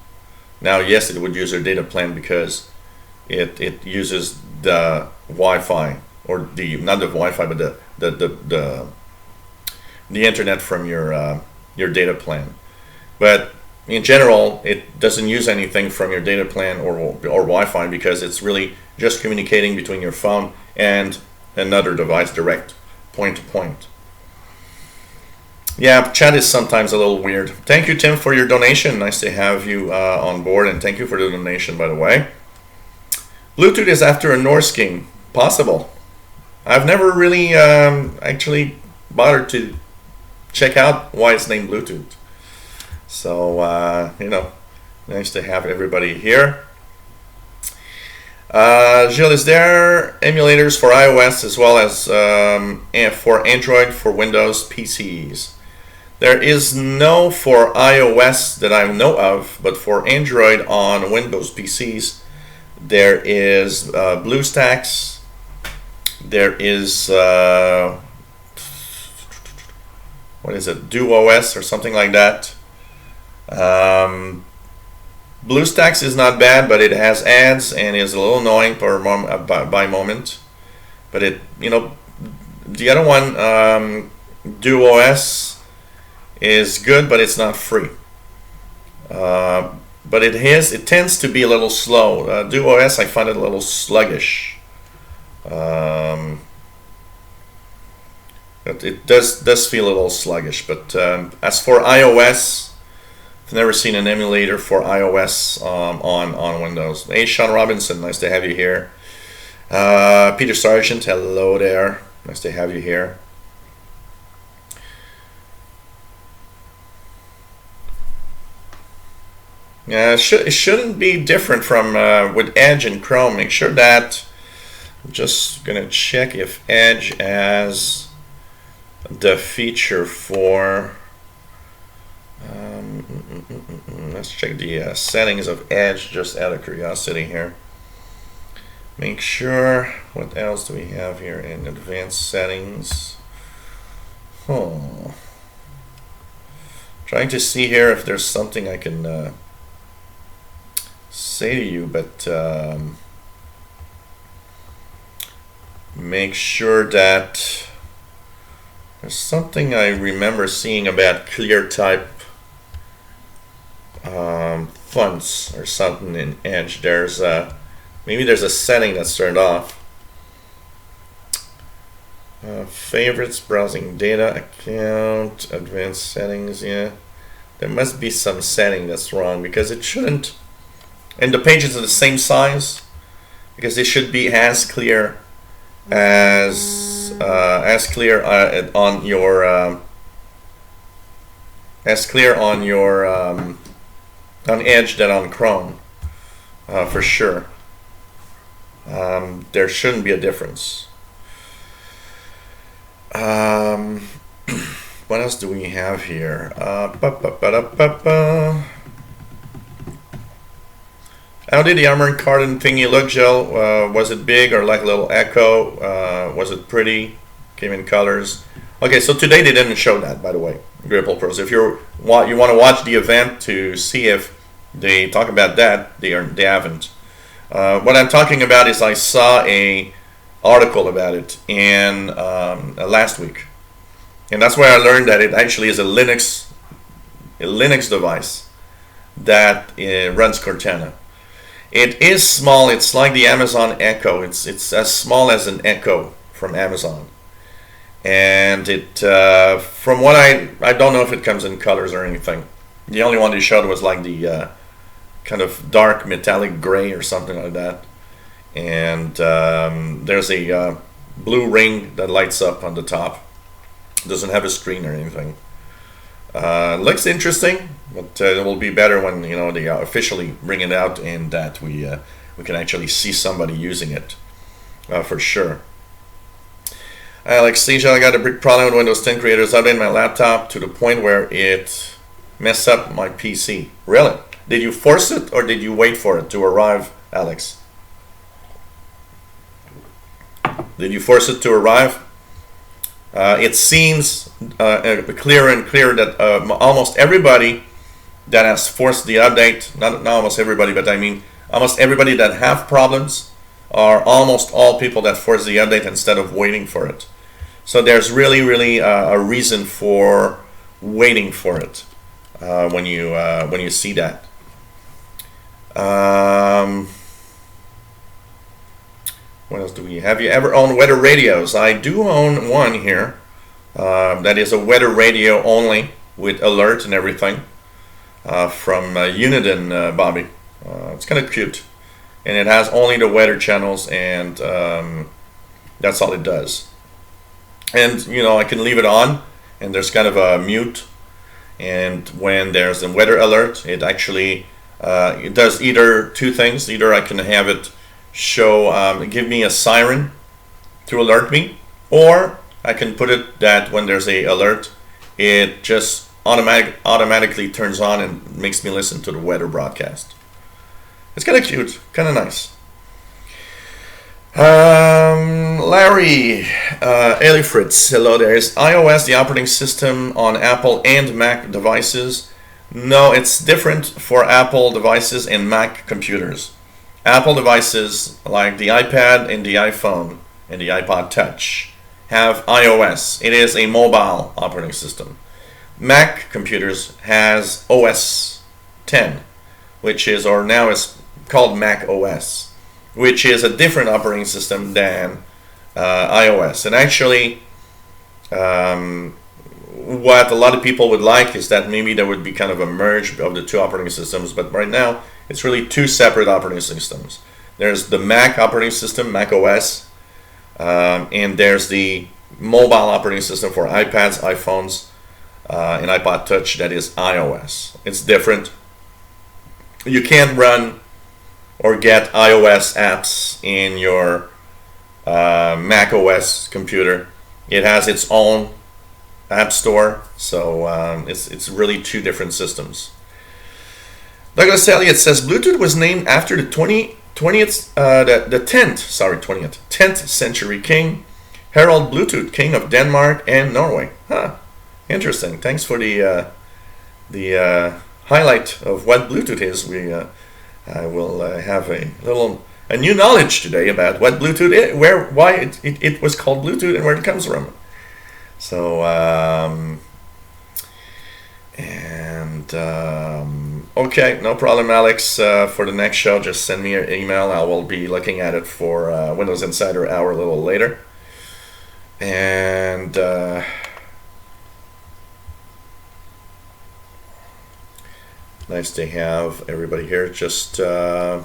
Now, yes, it would use your data plan because it uses the Wi-Fi, or not the Wi-Fi, but the internet from your data plan. But in general, it doesn't use anything from your data plan or Wi-Fi because it's really just communicating between your phone and another device, direct, point to point. Yeah, chat is sometimes a little weird. Thank you, Tim, for your donation. Nice to have you on board, and thank you for the donation, by the way. Bluetooth is after a Norse king. Possible. I've never really actually bothered to check out why it's named Bluetooth. So, nice to have everybody here. Gilles, is there emulators for iOS as well as for Android for Windows PCs? There is no for iOS that I know of, but for Android on Windows PCs, there is BlueStacks. There is what is it, DuOS or something like that. BlueStacks is not bad, but it has ads and is a little annoying by moment. But the other one, DuOS, is good, but it's not free. But it tends to be a little slow. DuOS, I find it a little sluggish. It does feel a little sluggish. But as for iOS, I've never seen an emulator for iOS on Windows. Hey, Sean Robinson, nice to have you here. Peter Sargent, hello there. Nice to have you here. It shouldn't be different from with Edge and Chrome. Make sure that I'm just gonna check if Edge has the feature for. Let's check the settings of Edge just out of curiosity here. Make sure. What else do we have here in advanced settings? Trying to see here if there's something I can say to you, but make sure that there's something I remember seeing about clear type fonts or something in Edge. Maybe there's a setting that's turned off. Favorites, browsing data, account, advanced settings. Yeah, there must be some setting that's wrong because it shouldn't. And the pages are the same size because they should be as clear as clear on your as clear on your on Edge than on Chrome, for sure. There shouldn't be a difference. What else do we have here? How did the Armored Cardon thingy look, Jill? Was it big or like a little Echo? Was it pretty? Came in colors. Okay, so today they didn't show that, by the way, Gripple Pros. If you want to watch the event to see if they talk about that, they haven't. What I'm talking about is I saw a article about it in last week, and that's where I learned that it actually is a Linux device that runs Cortana. It is small. It's like the Amazon Echo. It's as small as an Echo from Amazon. And it, from what I don't know if it comes in colors or anything. The only one they showed was like the kind of dark metallic gray or something like that. And there's a blue ring that lights up on the top. It doesn't have a screen or anything. Looks interesting, but it will be better when they officially bring it out and that we can actually see somebody using it for sure. Alex Seja, I got a big problem with Windows 10 Creators Update my laptop to the point where it messed up my PC. Really? Did you force it or did you wait for it to arrive, Alex? Did you force it to arrive? It seems clearer and clearer that almost everybody that has forced the update, not almost everybody, but I mean almost everybody that have problems are almost all people that force the update instead of waiting for it. So there's really a reason for waiting for it when you see that. What else do we have? You ever owned weather radios? I do own one here. That is a weather radio only with alert and everything from Uniden, Bobby. It's kind of cute. And it has only the weather channels, and that's all it does. And I can leave it on, and there's kind of a mute. And when there's a weather alert, it actually it does either two things. Either I can have it show, give me a siren to alert me, or I can put it that when there's a alert, it just automatically turns on and makes me listen to the weather broadcast. It's kind of cute, kind of nice. Larry Elifritz, hello there. Is iOS the operating system on Apple and Mac devices? No, it's different for Apple devices and Mac computers. Apple devices like the iPad and the iPhone and the iPod Touch have iOS. It is a mobile operating system. Mac computers has OS 10, which is, or now is called Mac OS, which is a different operating system than iOS. And actually, what a lot of people would like is that maybe there would be kind of a merge of the two operating systems, but right now it's really two separate operating systems. There's the Mac operating system, Mac OS, and there's the mobile operating system for iPads, iPhones, and iPod Touch, that is iOS. It's different. You can't run or get iOS apps in your Mac OS computer. It has its own app store, so it's really two different systems. Douglas Elliott says Bluetooth was named after the 10th century king, Harald Bluetooth, king of Denmark and Norway. Huh. Interesting. Thanks for the highlight of what Bluetooth is. I will have a new knowledge today about what Bluetooth is, why it was called Bluetooth and where it comes from. So okay, no problem, Alex. For the next show, just send me your email. I will be looking at it for Windows Insider Hour a little later. And nice to have everybody here. Just yeah,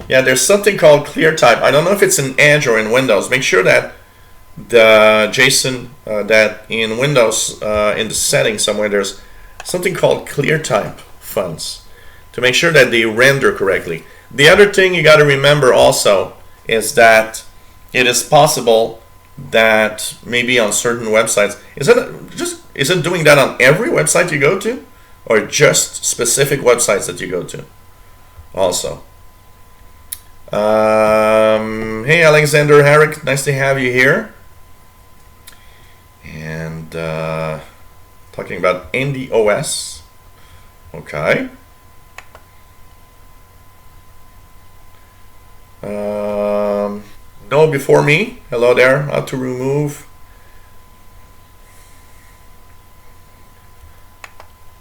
there's something called ClearType. I don't know if it's in Edge or in Windows. Make sure that the JSON that in Windows, in the settings somewhere, there's something called clear type fonts to make sure that they render correctly. The other thing you got to remember also is that it is possible that maybe on certain websites, is it doing that on every website you go to, or just specific websites that you go to also? Hey Alexander Herrick, nice to have you here. And talking about NDOS. Okay. No before me. Hello there. How to remove.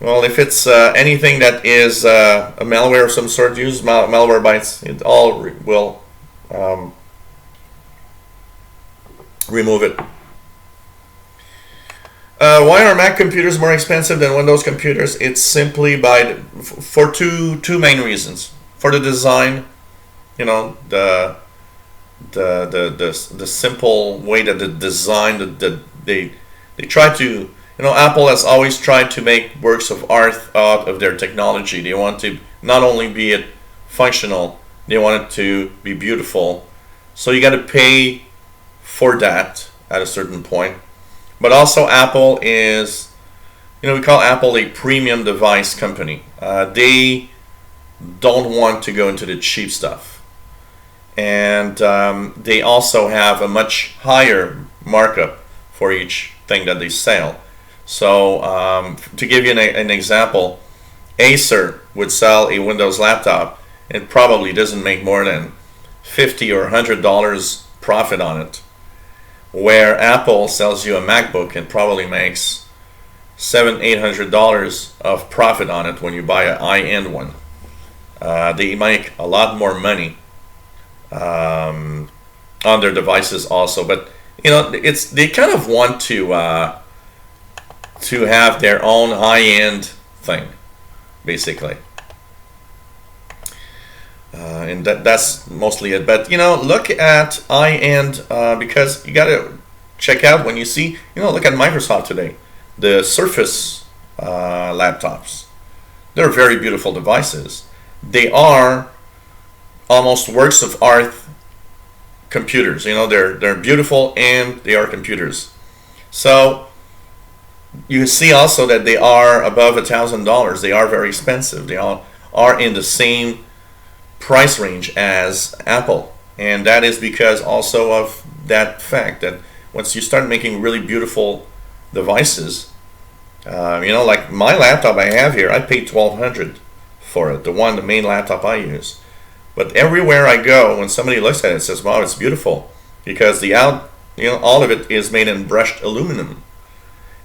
Well, if it's anything that is a malware of some sort, use Malwarebytes. It all will remove it. Why are Mac computers more expensive than Windows computers? It's simply for two main reasons. For the design, you know, the simple way that the design they try to, you know, Apple has always tried to make works of art out of their technology. They want to not only be it functional, they want it to be beautiful. So you got to pay for that at a certain point. But also Apple is, you know, we call Apple a premium device company. They don't want to go into the cheap stuff. And they also have a much higher markup for each thing that they sell. So to give you an example, Acer would sell a Windows laptop and probably doesn't make more than $50 or $100 profit on it, where Apple sells you a MacBook and probably makes $700-800 of profit on it when you buy a high-end one. They make a lot more money on their devices also, but you know, they kind of want to have their own high-end thing, basically. And that's mostly it. But you know, look at high-end because you got to check out when you see, you know, look at Microsoft today, the Surface laptops. They're very beautiful devices. They are almost works of art computers. You know, they're beautiful and they are computers. So you see also that they are above $1,000. They are very expensive. They all are in the same price range as Apple, and that is because also of that fact that once you start making really beautiful devices, you know, like my laptop I have here, I paid $1,200 for it, the main laptop I use. But everywhere I go, when somebody looks at it, says, "Wow, it's beautiful," because you know, all of it is made in brushed aluminum,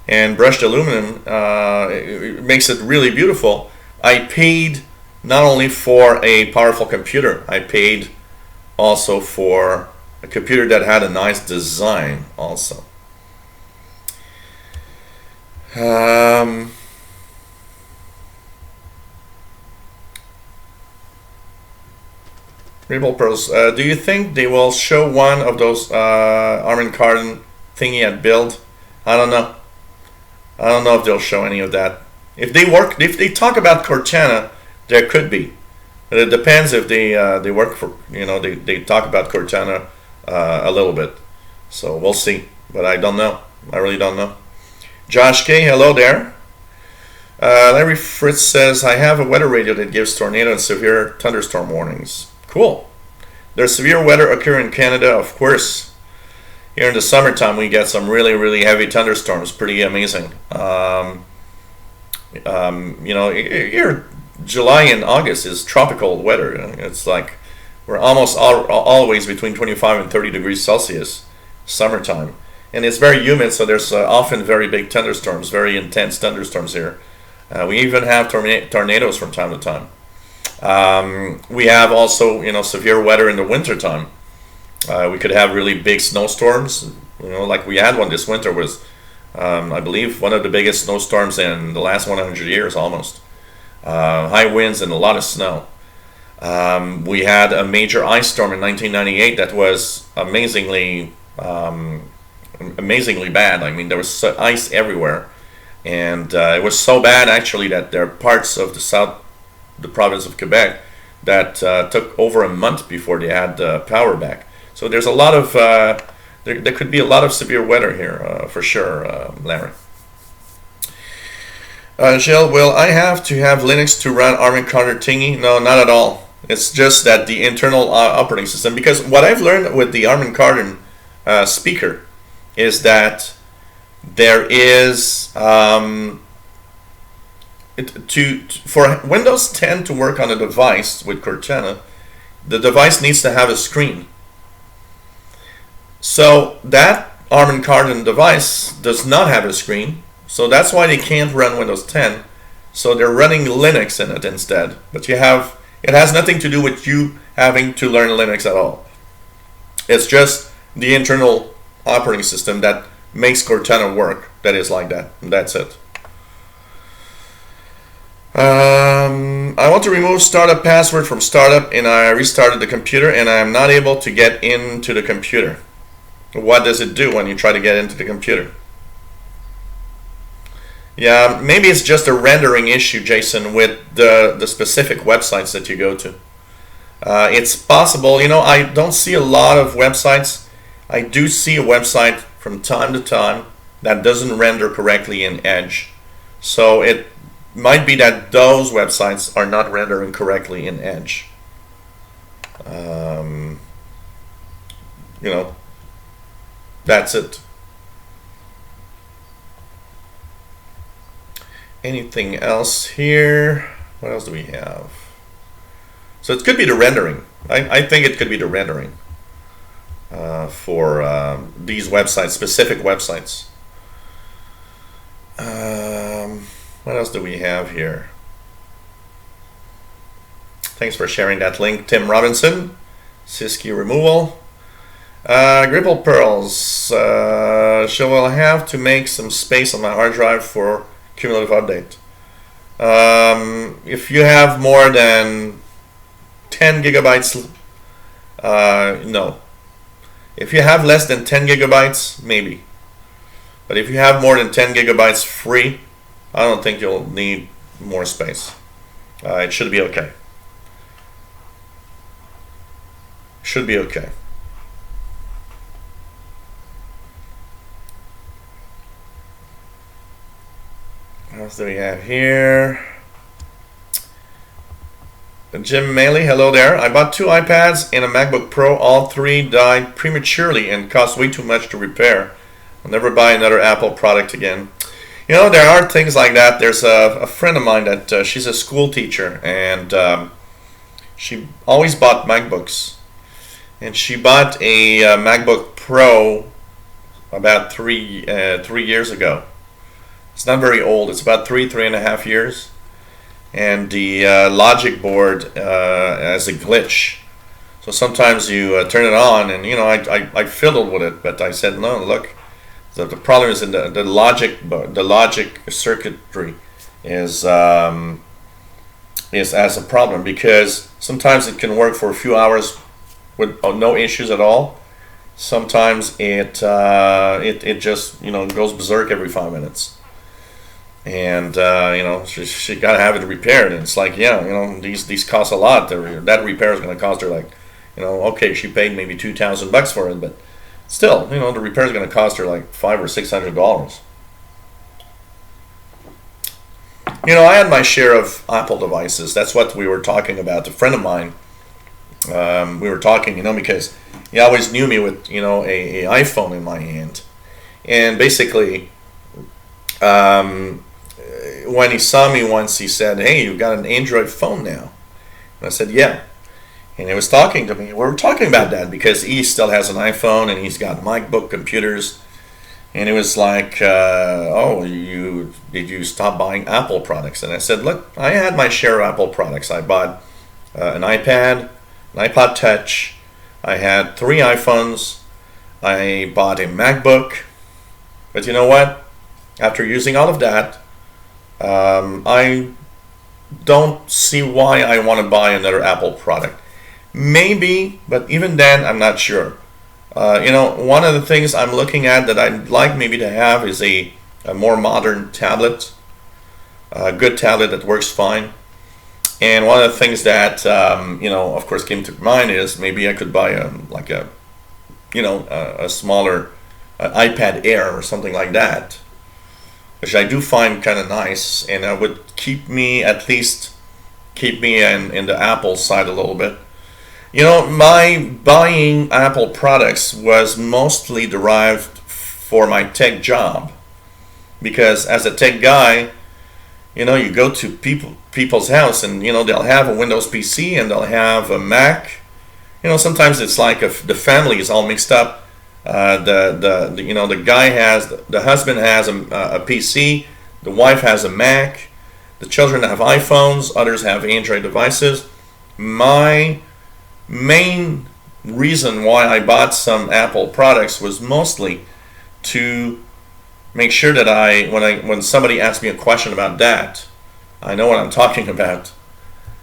and brushed aluminum it makes it really beautiful. I paid not only for a powerful computer, I paid also for a computer that had a nice design also. Rebel Pros, do you think they will show one of those Armin Kardon thingy at Build? I don't know. I don't know if they'll show any of that. If they talk about Cortana, there could be. But it depends if they work for, you know, they talk about Cortana a little bit. So we'll see. But I don't know. I really don't know. Josh K, hello there. Larry Fritz says, I have a weather radio that gives tornado and severe thunderstorm warnings. Cool. There's severe weather occur in Canada, of course. Here in the summertime, we get some really, really heavy thunderstorms. Pretty amazing. You know, here July and August is tropical weather. It's like we're almost always between 25 and 30 degrees Celsius, summertime. And it's very humid, so there's often very big thunderstorms, very intense thunderstorms here. We even have tornadoes from time to time. We have also, you know, severe weather in the wintertime. We could have really big snowstorms. You know, like we had one this winter was, I believe, one of the biggest snowstorms in the last 100 years almost. High winds and a lot of snow. We had a major ice storm in 1998 that was amazingly amazingly bad. I mean, there was ice everywhere, and it was so bad actually that there are parts of the province of Quebec, that took over a month before they had power back. So there's a lot of there could be a lot of severe weather here for sure, Larry. Jill, will I have to have Linux to run Armin Carter thingy? No, not at all. It's just that the internal operating system, because what I've learned with the Armin Carter speaker is that there is for Windows 10 to work on a device with Cortana, the device needs to have a screen. So that Armin Carden device does not have a screen, so that's why they can't run Windows 10. So they're running Linux in it instead. But it has nothing to do with you having to learn Linux at all. It's just the internal operating system that makes Cortana work that is like that. That's it. I want to remove startup password from startup, and I restarted the computer and I'm not able to get into the computer. What does it do when you try to get into the computer? Yeah, maybe it's just a rendering issue, Jason, with the specific websites that you go to. It's possible, I don't see a lot of websites. I do see a website from time to time that doesn't render correctly in Edge. So it might be that those websites are not rendering correctly in Edge. That's it. Anything else here? What else do we have? So it could be the rendering. I think it could be the rendering for these websites, specific websites. What else do we have here? Thanks for sharing that link, Tim Robinson. Siski removal. Gripple Pearls. She will have to make some space on my hard drive for cumulative update. If you have more than 10 gigabytes, no. If you have less than 10 gigabytes, maybe. But if you have more than 10 gigabytes free, I don't think you'll need more space. It should be okay. Should be okay. What else do we have here? Jim Maley, hello there. I bought 2 iPads and a MacBook Pro. All 3 died prematurely and cost way too much to repair. I'll never buy another Apple product again. There are things like that. There's a friend of mine that she's a school teacher, and she always bought MacBooks. And she bought a MacBook Pro about 3 years ago. It's not very old. It's about 3.5 years. And the logic board has a glitch. So sometimes you turn it on, and I fiddled with it, but I said, no, look. The problem is in the logic circuitry is as a problem, because sometimes it can work for a few hours with no issues at all. Sometimes it just goes berserk every 5 minutes, and she got to have it repaired. And it's like, these cost a lot. That repair is going to cost her like, okay, she paid maybe $2,000 for it, but still, the repair is going to cost her like $500 or $600. I had my share of Apple devices. That's what we were talking about. A friend of mine, we were talking, because he always knew me with, a iPhone in my hand. And basically, when he saw me once, he said, hey, you've got an Android phone now. And I said, yeah. And he was talking to me. We were talking about that because he still has an iPhone and he's got MacBook computers. And it was like, did you stop buying Apple products? And I said, look, I had my share of Apple products. I bought an iPad, an iPod Touch. I had 3 iPhones. I bought a MacBook. But you know what? After using all of that, I don't see why I want to buy another Apple product. Maybe, but even then, I'm not sure. One of the things I'm looking at that I'd like maybe to have is a more modern tablet, a good tablet that works fine. And one of the things that of course, came to mind is maybe I could buy a smaller iPad Air or something like that, which I do find kind of nice, and would at least keep me in the Apple side a little bit. My buying Apple products was mostly derived for my tech job, because as a tech guy, you go to people's house, and they'll have a Windows PC and they'll have a Mac. Sometimes it's like if the family is all mixed up. The husband has a PC, the wife has a Mac, the children have iPhones, others have Android devices. My main reason why I bought some Apple products was mostly to make sure that when somebody asks me a question about that, I know what I'm talking about,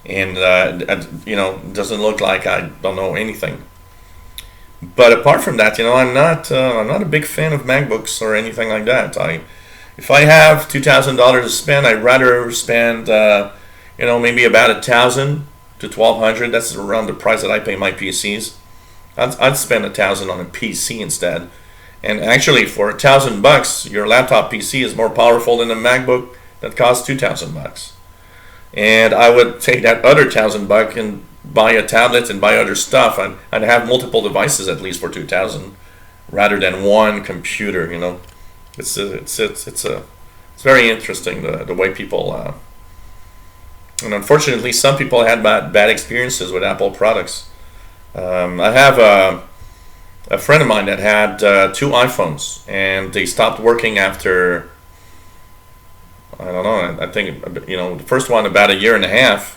and it doesn't look like I don't know anything. But apart from that, I'm not a big fan of MacBooks or anything like that. If I have $2,000 to spend, I'd rather spend maybe about $1,000 to $1,200. That's around the price that I pay my PCs. I'd spend $1,000 on a PC instead. And actually, for $1,000, your laptop PC is more powerful than a MacBook that costs $2,000. And I would take that other $1,000 and buy a tablet and buy other stuff. I'd have multiple devices at least for $2,000, rather than one computer. It's very interesting the way people. And unfortunately, some people had bad experiences with Apple products. I have a friend of mine that had two iPhones, and they stopped working after, I don't know, I think, the first one about a year and a half.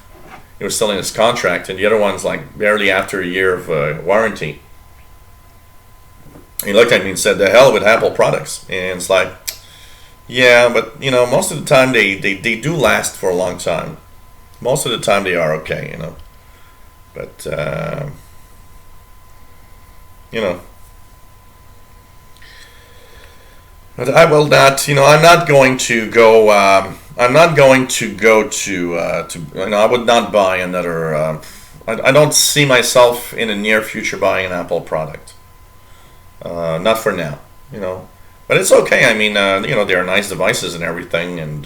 He was still in his contract, and the other one's like barely after a year of warranty. He looked at me and said, "The hell with Apple products." And it's like, yeah, but most of the time they do last for a long time. Most of the time they are okay, but But I will not. I'm not going to go. I'm not going to go to. I would not buy another. I don't see myself in the near future buying an Apple product. Not for now. But it's okay. I mean, they are nice devices and everything, and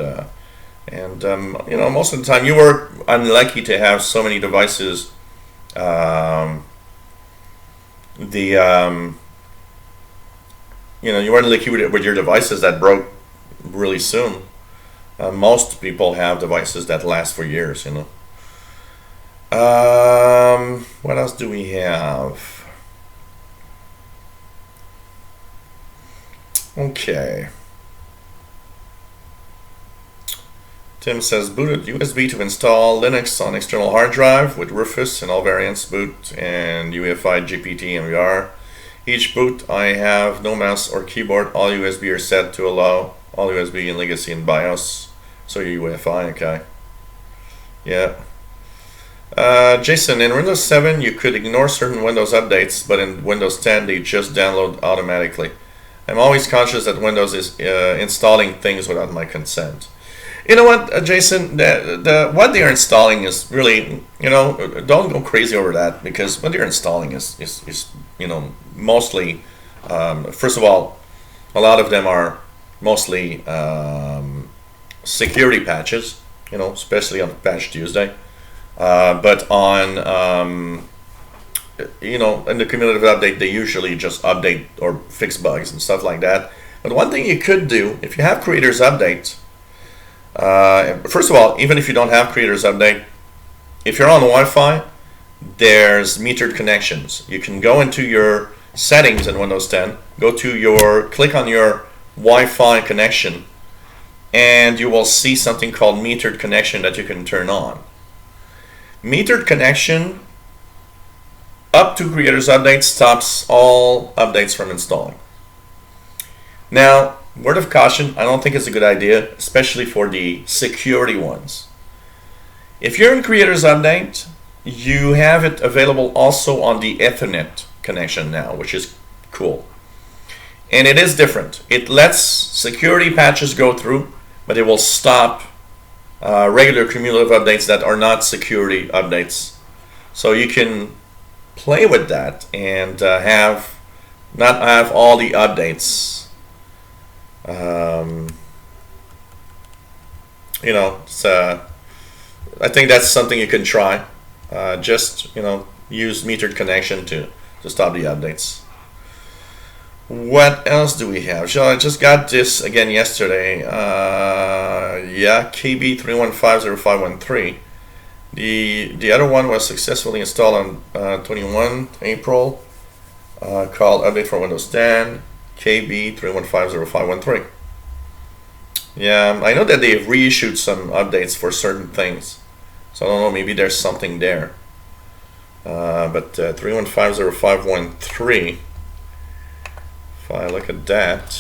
most of the time you were unlucky to have so many devices. You weren't lucky with your devices that broke really soon. Most people have devices that last for years. What else do we have? Okay. Tim says, booted USB to install Linux on external hard drive with Rufus and all variants, boot and UEFI, GPT, and VR. Each boot, I have no mouse or keyboard. All USB are set to allow all USB in legacy and BIOS. So UEFI, okay. Yeah. Jason, in Windows 7, you could ignore certain Windows updates, but in Windows 10, they just download automatically. I'm always conscious that Windows is installing things without my consent. You know what, Jason? What they are installing is really, don't go crazy over that, because what they're installing is mostly, first of all, a lot of them are mostly security patches, especially on Patch Tuesday. But on, in the cumulative update, they usually just update or fix bugs and stuff like that. But one thing you could do, if you have Creators Update, first of all, even if you don't have Creators Update, if you're on Wi-Fi, there's metered connections. You can go into your settings in Windows 10, click on your Wi-Fi connection, and you will see something called metered connection that you can turn on. Metered connection up to Creators Update stops all updates from installing. Now, word of caution, I don't think it's a good idea, especially for the security ones. If you're in Creators Update, you have it available also on the Ethernet connection now, which is cool. And it is different. It lets security patches go through, but it will stop regular cumulative updates that are not security updates. So you can play with that and have not have all the updates. I think that's something you can try. Just use metered connection to stop the updates. What else do we have? So I just got this again yesterday. KB31505113. The other one was successfully installed on 21 April. Called update for Windows 10 KB31505113. Yeah, I know that they've reissued some updates for certain things, so I don't know. Maybe there's something there. But 31505113. If I look at that,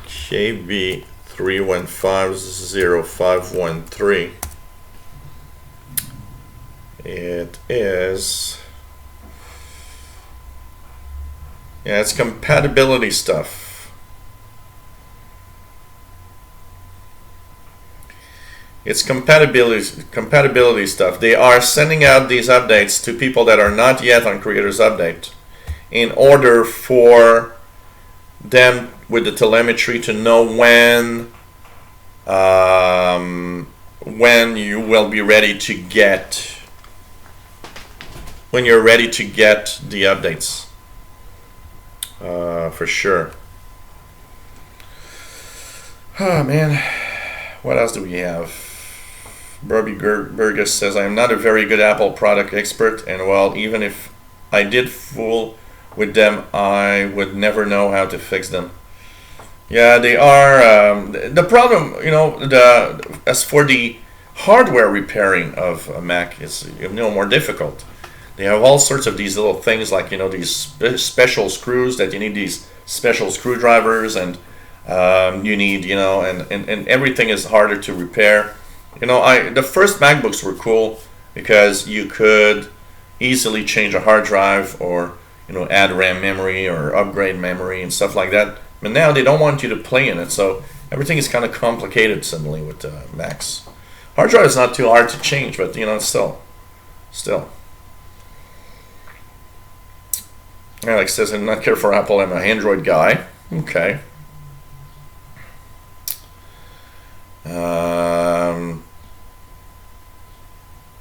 KB31505113, it is, yeah, it's compatibility stuff. It's compatibility stuff. They are sending out these updates to people that are not yet on Creators Update in order for them with the telemetry to know when you will be ready to get the updates, for sure. Oh man, what else do we have? Burby Burgess says, I am not a very good Apple product expert, and well, even if I did fool with them, I would never know how to fix them. Yeah, they are. The problem, as for the hardware repairing of a Mac is more difficult. They have all sorts of these little things like these special screws that you need these special screwdrivers, and you need and everything is harder to repair. The first MacBooks were cool because you could easily change a hard drive or add RAM memory or upgrade memory and stuff like that. But now they don't want you to play in it, so everything is kind of complicated suddenly with Macs. Hard drive is not too hard to change, but still. Alex says, I'm not care for Apple, I'm an Android guy. Okay.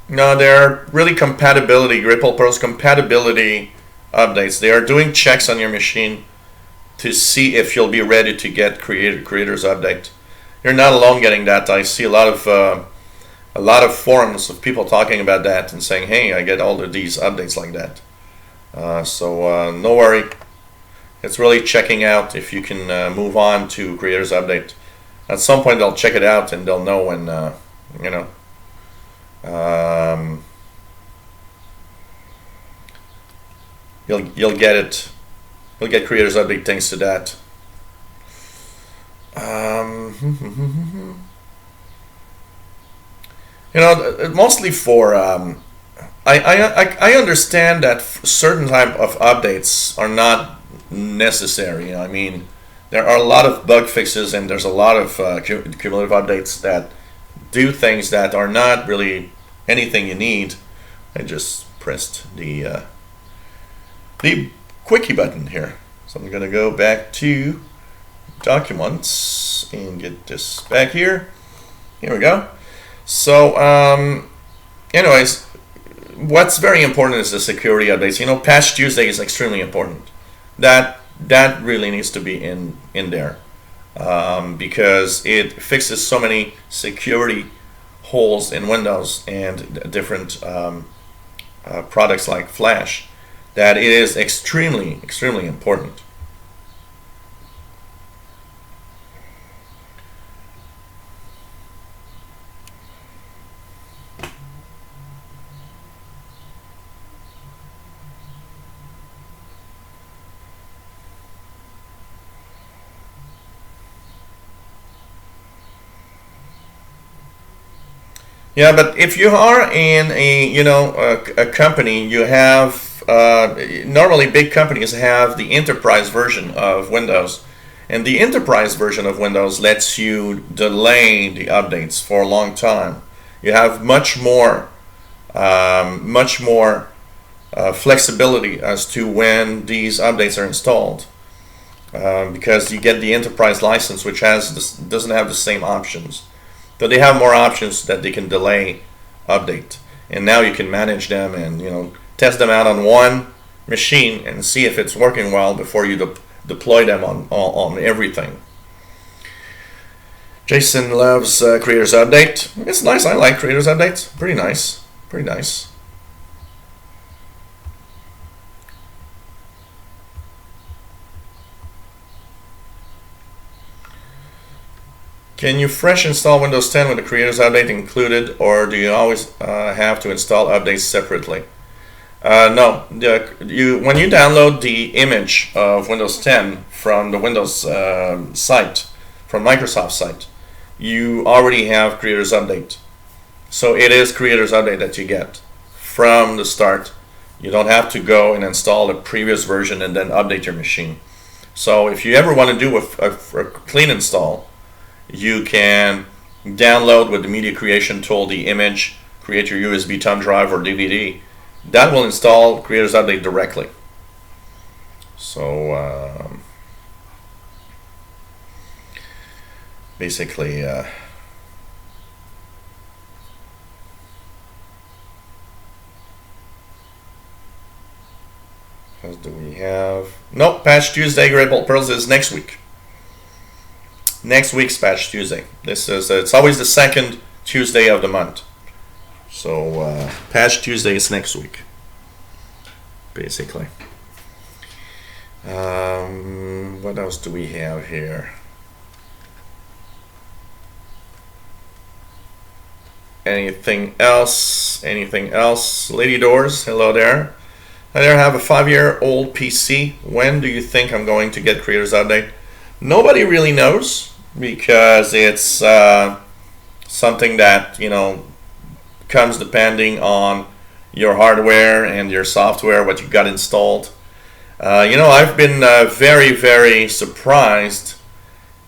No, they're really compatibility, Ripple Pros compatibility updates. They are doing checks on your machine to see if you'll be ready to get Creators Update. You're not alone getting that. I see a lot of forums of people talking about that and saying, hey, I get all of these updates like that. So no worry. It's really checking out if you can move on to Creators Update. At some point they'll check it out and they'll know when you'll get it. You'll get Creators Update thanks to that. Mostly for I understand that certain type of updates are not necessary. I mean, there are a lot of bug fixes and there's a lot of cumulative updates that do things that are not really anything you need. I just pressed the quickie button here. So I'm going to go back to Documents and get this back here. Here we go. So, anyways, what's very important is the security updates. Patch Tuesday is extremely important. That really needs to be in there because it fixes so many security holes in Windows and different products like Flash that it is extremely important. Yeah, but if you are in a company, you have normally big companies have the enterprise version of Windows, and the enterprise version of Windows lets you delay the updates for a long time. You have much more flexibility as to when these updates are installed, because you get the enterprise license, which doesn't have the same options. So they have more options that they can delay update, and now you can manage them and test them out on one machine and see if it's working well before you deploy them on everything. Jason loves Creators Update. It's nice. I like Creators Updates. Pretty nice. Pretty nice. Can you fresh install Windows 10 with the Creators Update included, or do you always have to install updates separately? No. When you download the image of Windows 10 from the Windows site, from Microsoft site, you already have Creators Update. So it is Creators Update that you get from the start. You don't have to go and install a previous version and then update your machine. So if you ever want to do a clean install, you can download with the media creation tool the image, create your USB thumb drive or DVD. That will install Creators Update directly. So basically, what else do we have? Nope, Patch Tuesday, Great Bolt Pearls is next week. Next week's Patch Tuesday. It's always the second Tuesday of the month. So Patch Tuesday is next week, basically. What else do we have here? Anything else? Anything else? Lady Doors, hello there. I there have a 5-year-old PC. When do you think I'm going to get Creators Update? Nobody really knows, because it's something that comes depending on your hardware and your software, what you got installed. I've been very, very surprised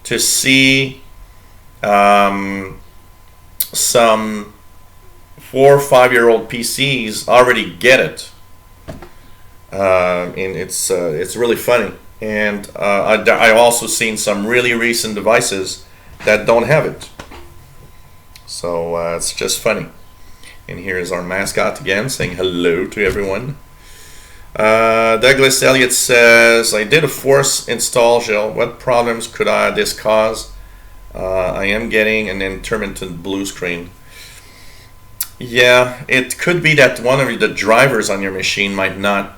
to see some 4 or 5-year-old PCs already get it, and it's really funny. And I've also seen some really recent devices that don't have it. So it's just funny. And here's our mascot again saying hello to everyone. Douglas Elliott says, I did a force install, Jill. What problems could this cause? I am getting an intermittent blue screen. Yeah, it could be that one of the drivers on your machine might not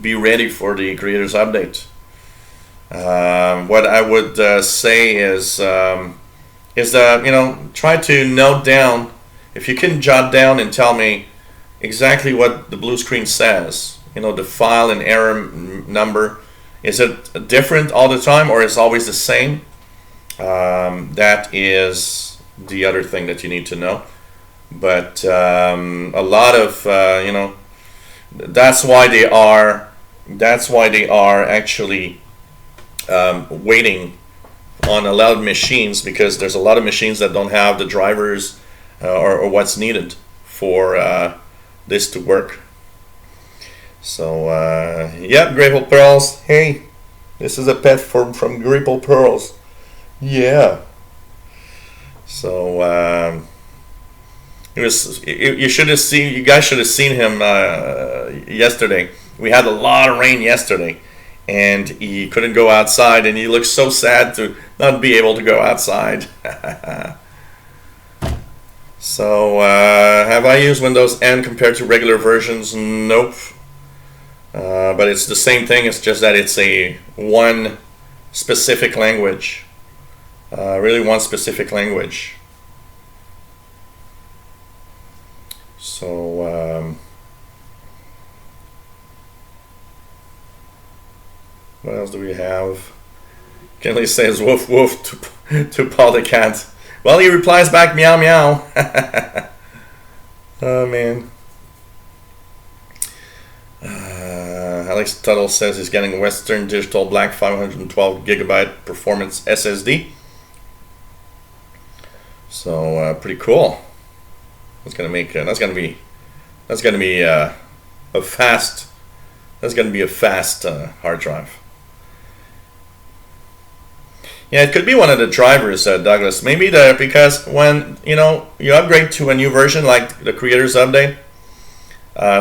be ready for the Creators Update. What I would say is try to note down, if you can jot down and tell me exactly what the blue screen says, the file and error number, is it different all the time or is it always the same? That is the other thing that you need to know. But a lot of that's why they are actually waiting on a lot of machines, because there's a lot of machines that don't have the drivers or what's needed for this to work. So yeah, Grateful Pearls. Hey, this is a pet from Grateful Pearls. Yeah. So you should have seen. You guys should have seen him yesterday. We had a lot of rain yesterday, and he couldn't go outside, and he looked so sad to not be able to go outside. So have I used Windows N compared to regular versions? Nope. But it's the same thing. It's just that it's one specific language. Really one specific language. So what else do we have? Kenley says woof woof to Paul the cat. Well, he replies back meow meow. Oh man. Alex Tuttle says he's getting Western Digital Black 512 gigabyte performance SSD. So pretty cool. That's gonna make that's gonna be a fast hard drive. Yeah, it could be one of the drivers, Douglas. Maybe because when you upgrade to a new version like the Creators Update,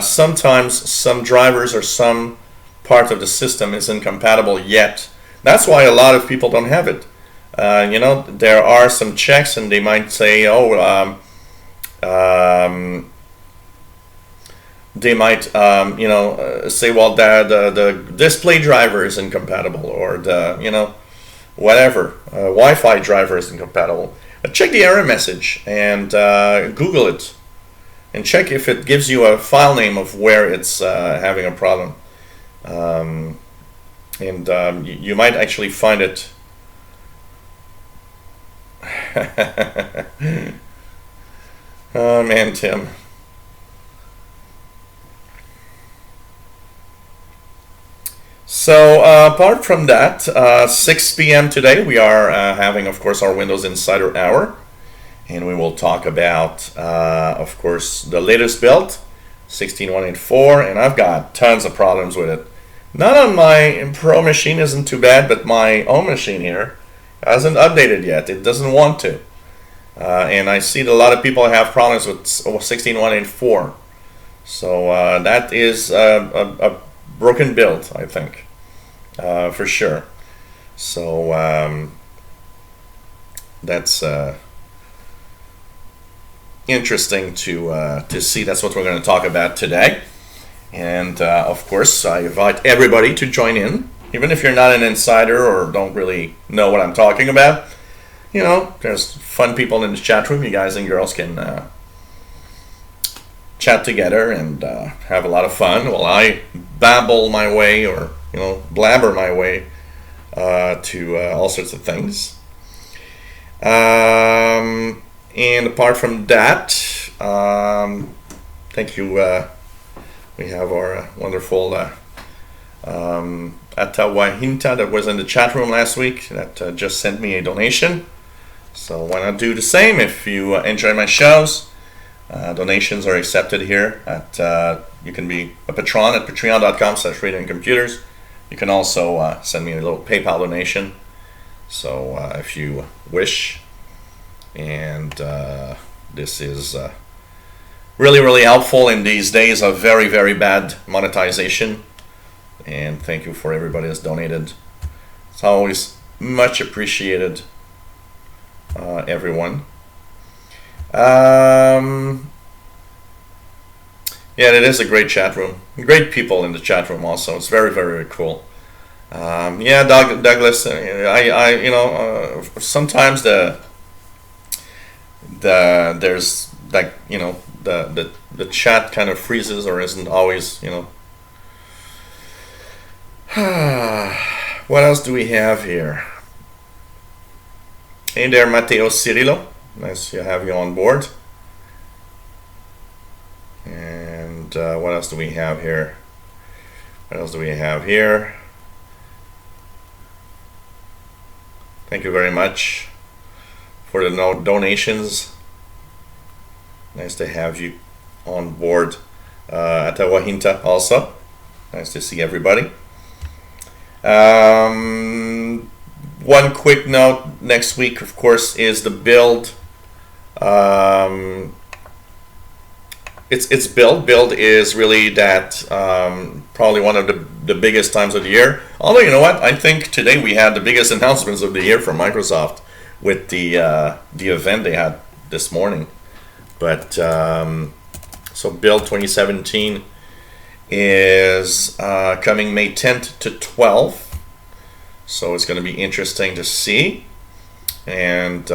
sometimes some drivers or some part of the system isn't compatible yet. That's why a lot of people don't have it. There are some checks, and they might say, they might, say, well, the display driver is incompatible, or the, whatever, Wi-Fi driver is incompatible. Check the error message and Google it, and check if it gives you a file name of where it's having a problem. You might actually find it. Oh man, Tim. So apart from that, 6 p.m. today we are having, of course, our Windows Insider Hour, and we will talk about, of course, the latest build, 16.184, and I've got tons of problems with it. Not on my Pro machine isn't too bad, but my own machine here hasn't updated yet. It doesn't want to. And I see that a lot of people have problems with 16.184. So that is a broken build, I think, for sure. So that's interesting to see. That's what we're going to talk about today. And of course, I invite everybody to join in, even if you're not an insider or don't really know what I'm talking about. There's fun people in the chat room. You guys and girls can chat together and have a lot of fun while I babble my way, or blabber my way to all sorts of things. And apart from that, thank you. We have our wonderful Atawahinta that was in the chat room last week that just sent me a donation. So why not do the same if you enjoy my shows? Donations are accepted here. You can be a patron at patreon.com/radioandcomputers. You can also send me a little PayPal donation, so if you wish. And this is really, really helpful in these days of very, very bad monetization. And thank you for everybody that's donated. It's always much appreciated, everyone. Yeah, it is a great chat room. Great people in the chat room also. It's very, very, very cool. Yeah, Douglas, sometimes there's like, the chat kind of freezes or isn't always, What else do we have here? Hey there, Matteo Cirillo. Nice to have you on board. And what else do we have here? Thank you very much for the donations. Nice to have you on board. Atawahinta also. Nice to see everybody. One quick note, next week, of course, is the build. It's build. Build is really that probably one of the biggest times of the year. Although, you know what? I think today we had the biggest announcements of the year from Microsoft with the event they had this morning. But so Build 2017 is coming May 10th to 12th. So it's going to be interesting to see. And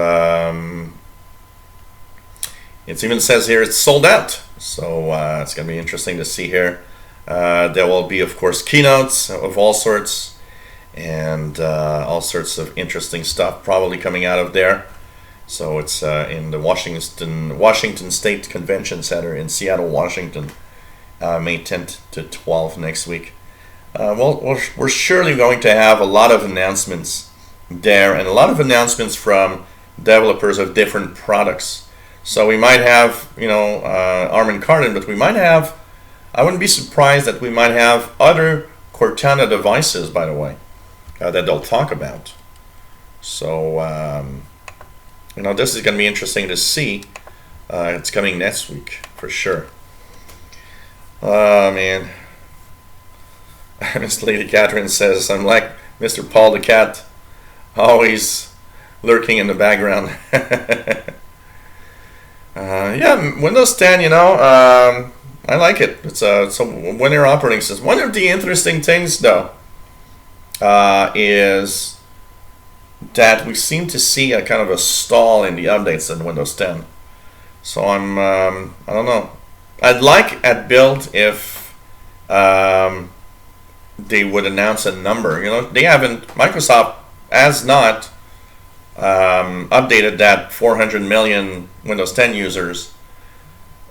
it even says here it's sold out. So it's going to be interesting to see here. There will be, of course, keynotes of all sorts and all sorts of interesting stuff probably coming out of there. So it's in the Washington State Convention Center in Seattle, Washington, May 10th to 12th next week. We're surely going to have a lot of announcements there, and a lot of announcements from developers of different products. So we might have, Armin Kardon, but we might have, I wouldn't be surprised that we might have other Cortana devices, by the way, that they'll talk about. So, this is going to be interesting to see. It's coming next week, for sure. Oh, man. Miss Lady Catherine says, I'm like Mr. Paul the Cat, always lurking in the background. Windows 10, I like it. It's a winner operating system. One of the interesting things, though, is that we seem to see a kind of a stall in the updates in Windows 10. So I don't know. I'd like at build if they would announce a number. Microsoft has not updated that 400 million Windows 10 users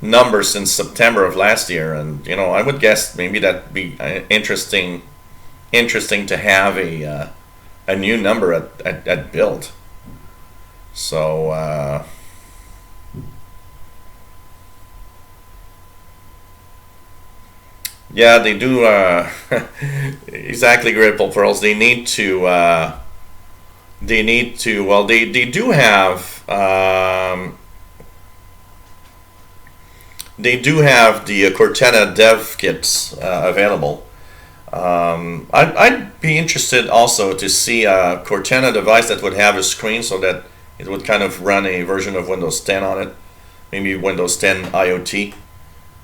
number since September of last year, and I would guess maybe that'd be interesting to have a new number at build. So yeah, they do exactly, Gripple Pearls. They need to well, they do have the Cortana dev kits available. I'd be interested also to see a Cortana device that would have a screen so that it would kind of run a version of Windows 10 on it, maybe Windows 10 IoT.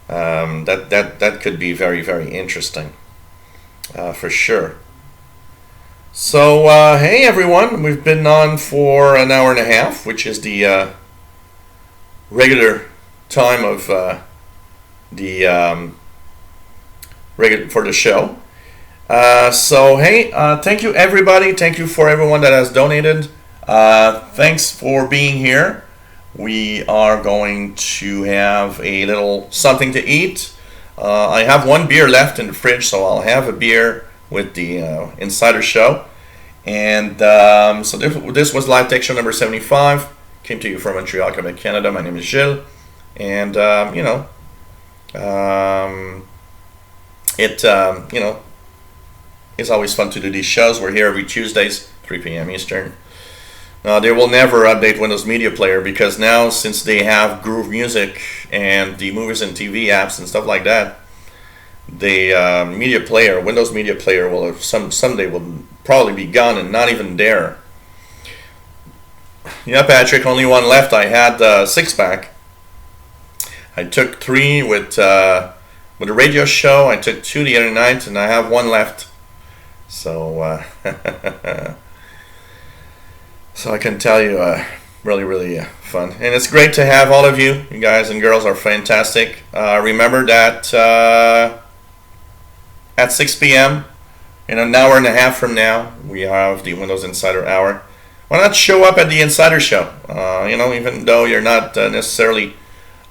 That could be very, very interesting, for sure. So hey everyone, we've been on for an hour and a half, which is the regular time of for the show. So hey, thank you everybody. Thank you for everyone that has donated. Thanks for being here. We are going to have a little something to eat. I have one beer left in the fridge, so I'll have a beer with the Insider Show. And so this was Live Tech Show number 75. Came to you from Montreal, Quebec, Canada. My name is Gilles. And, it's always fun to do these shows. We're here every Tuesdays, 3 p.m. Eastern. They will never update Windows Media Player because now, since they have Groove Music and the movies and TV apps and stuff like that, the Windows Media Player will have someday will probably be gone and not even there. Yeah, Patrick, only one left. I had a 6-pack. I took 3 with a radio show. I took 2 the other night, and I have 1 left. So, so I can tell you, really, really fun. And it's great to have all of you. You guys and girls are fantastic. Remember that at 6 p.m., in an hour and a half from now, we have the Windows Insider Hour. Why not show up at the Insider Show? Even though you're not necessarily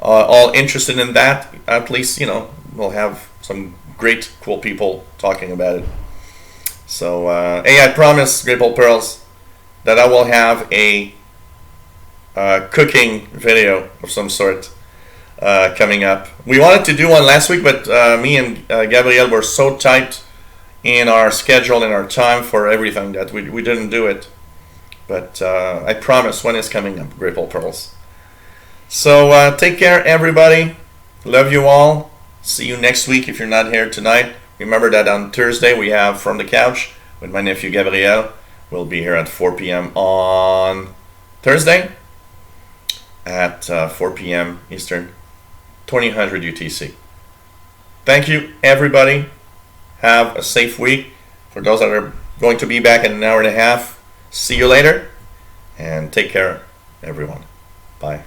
all interested in that, at least, we'll have some great, cool people talking about it. So, hey, I promise, Grateful Pearls, that I will have a cooking video of some sort coming up. We wanted to do one last week, but me and Gabrielle were so tight in our schedule and our time for everything that we didn't do it. But I promise when it's coming up, Grateful Pearls. So take care, everybody. Love you all. See you next week if you're not here tonight. Remember that on Thursday we have From the Couch with my nephew Gabriel. We'll be here at 4 p.m. on Thursday at 4 p.m. Eastern, 2000 UTC. Thank you, everybody. Have a safe week. For those that are going to be back in an hour and a half, see you later. And take care, everyone. Bye.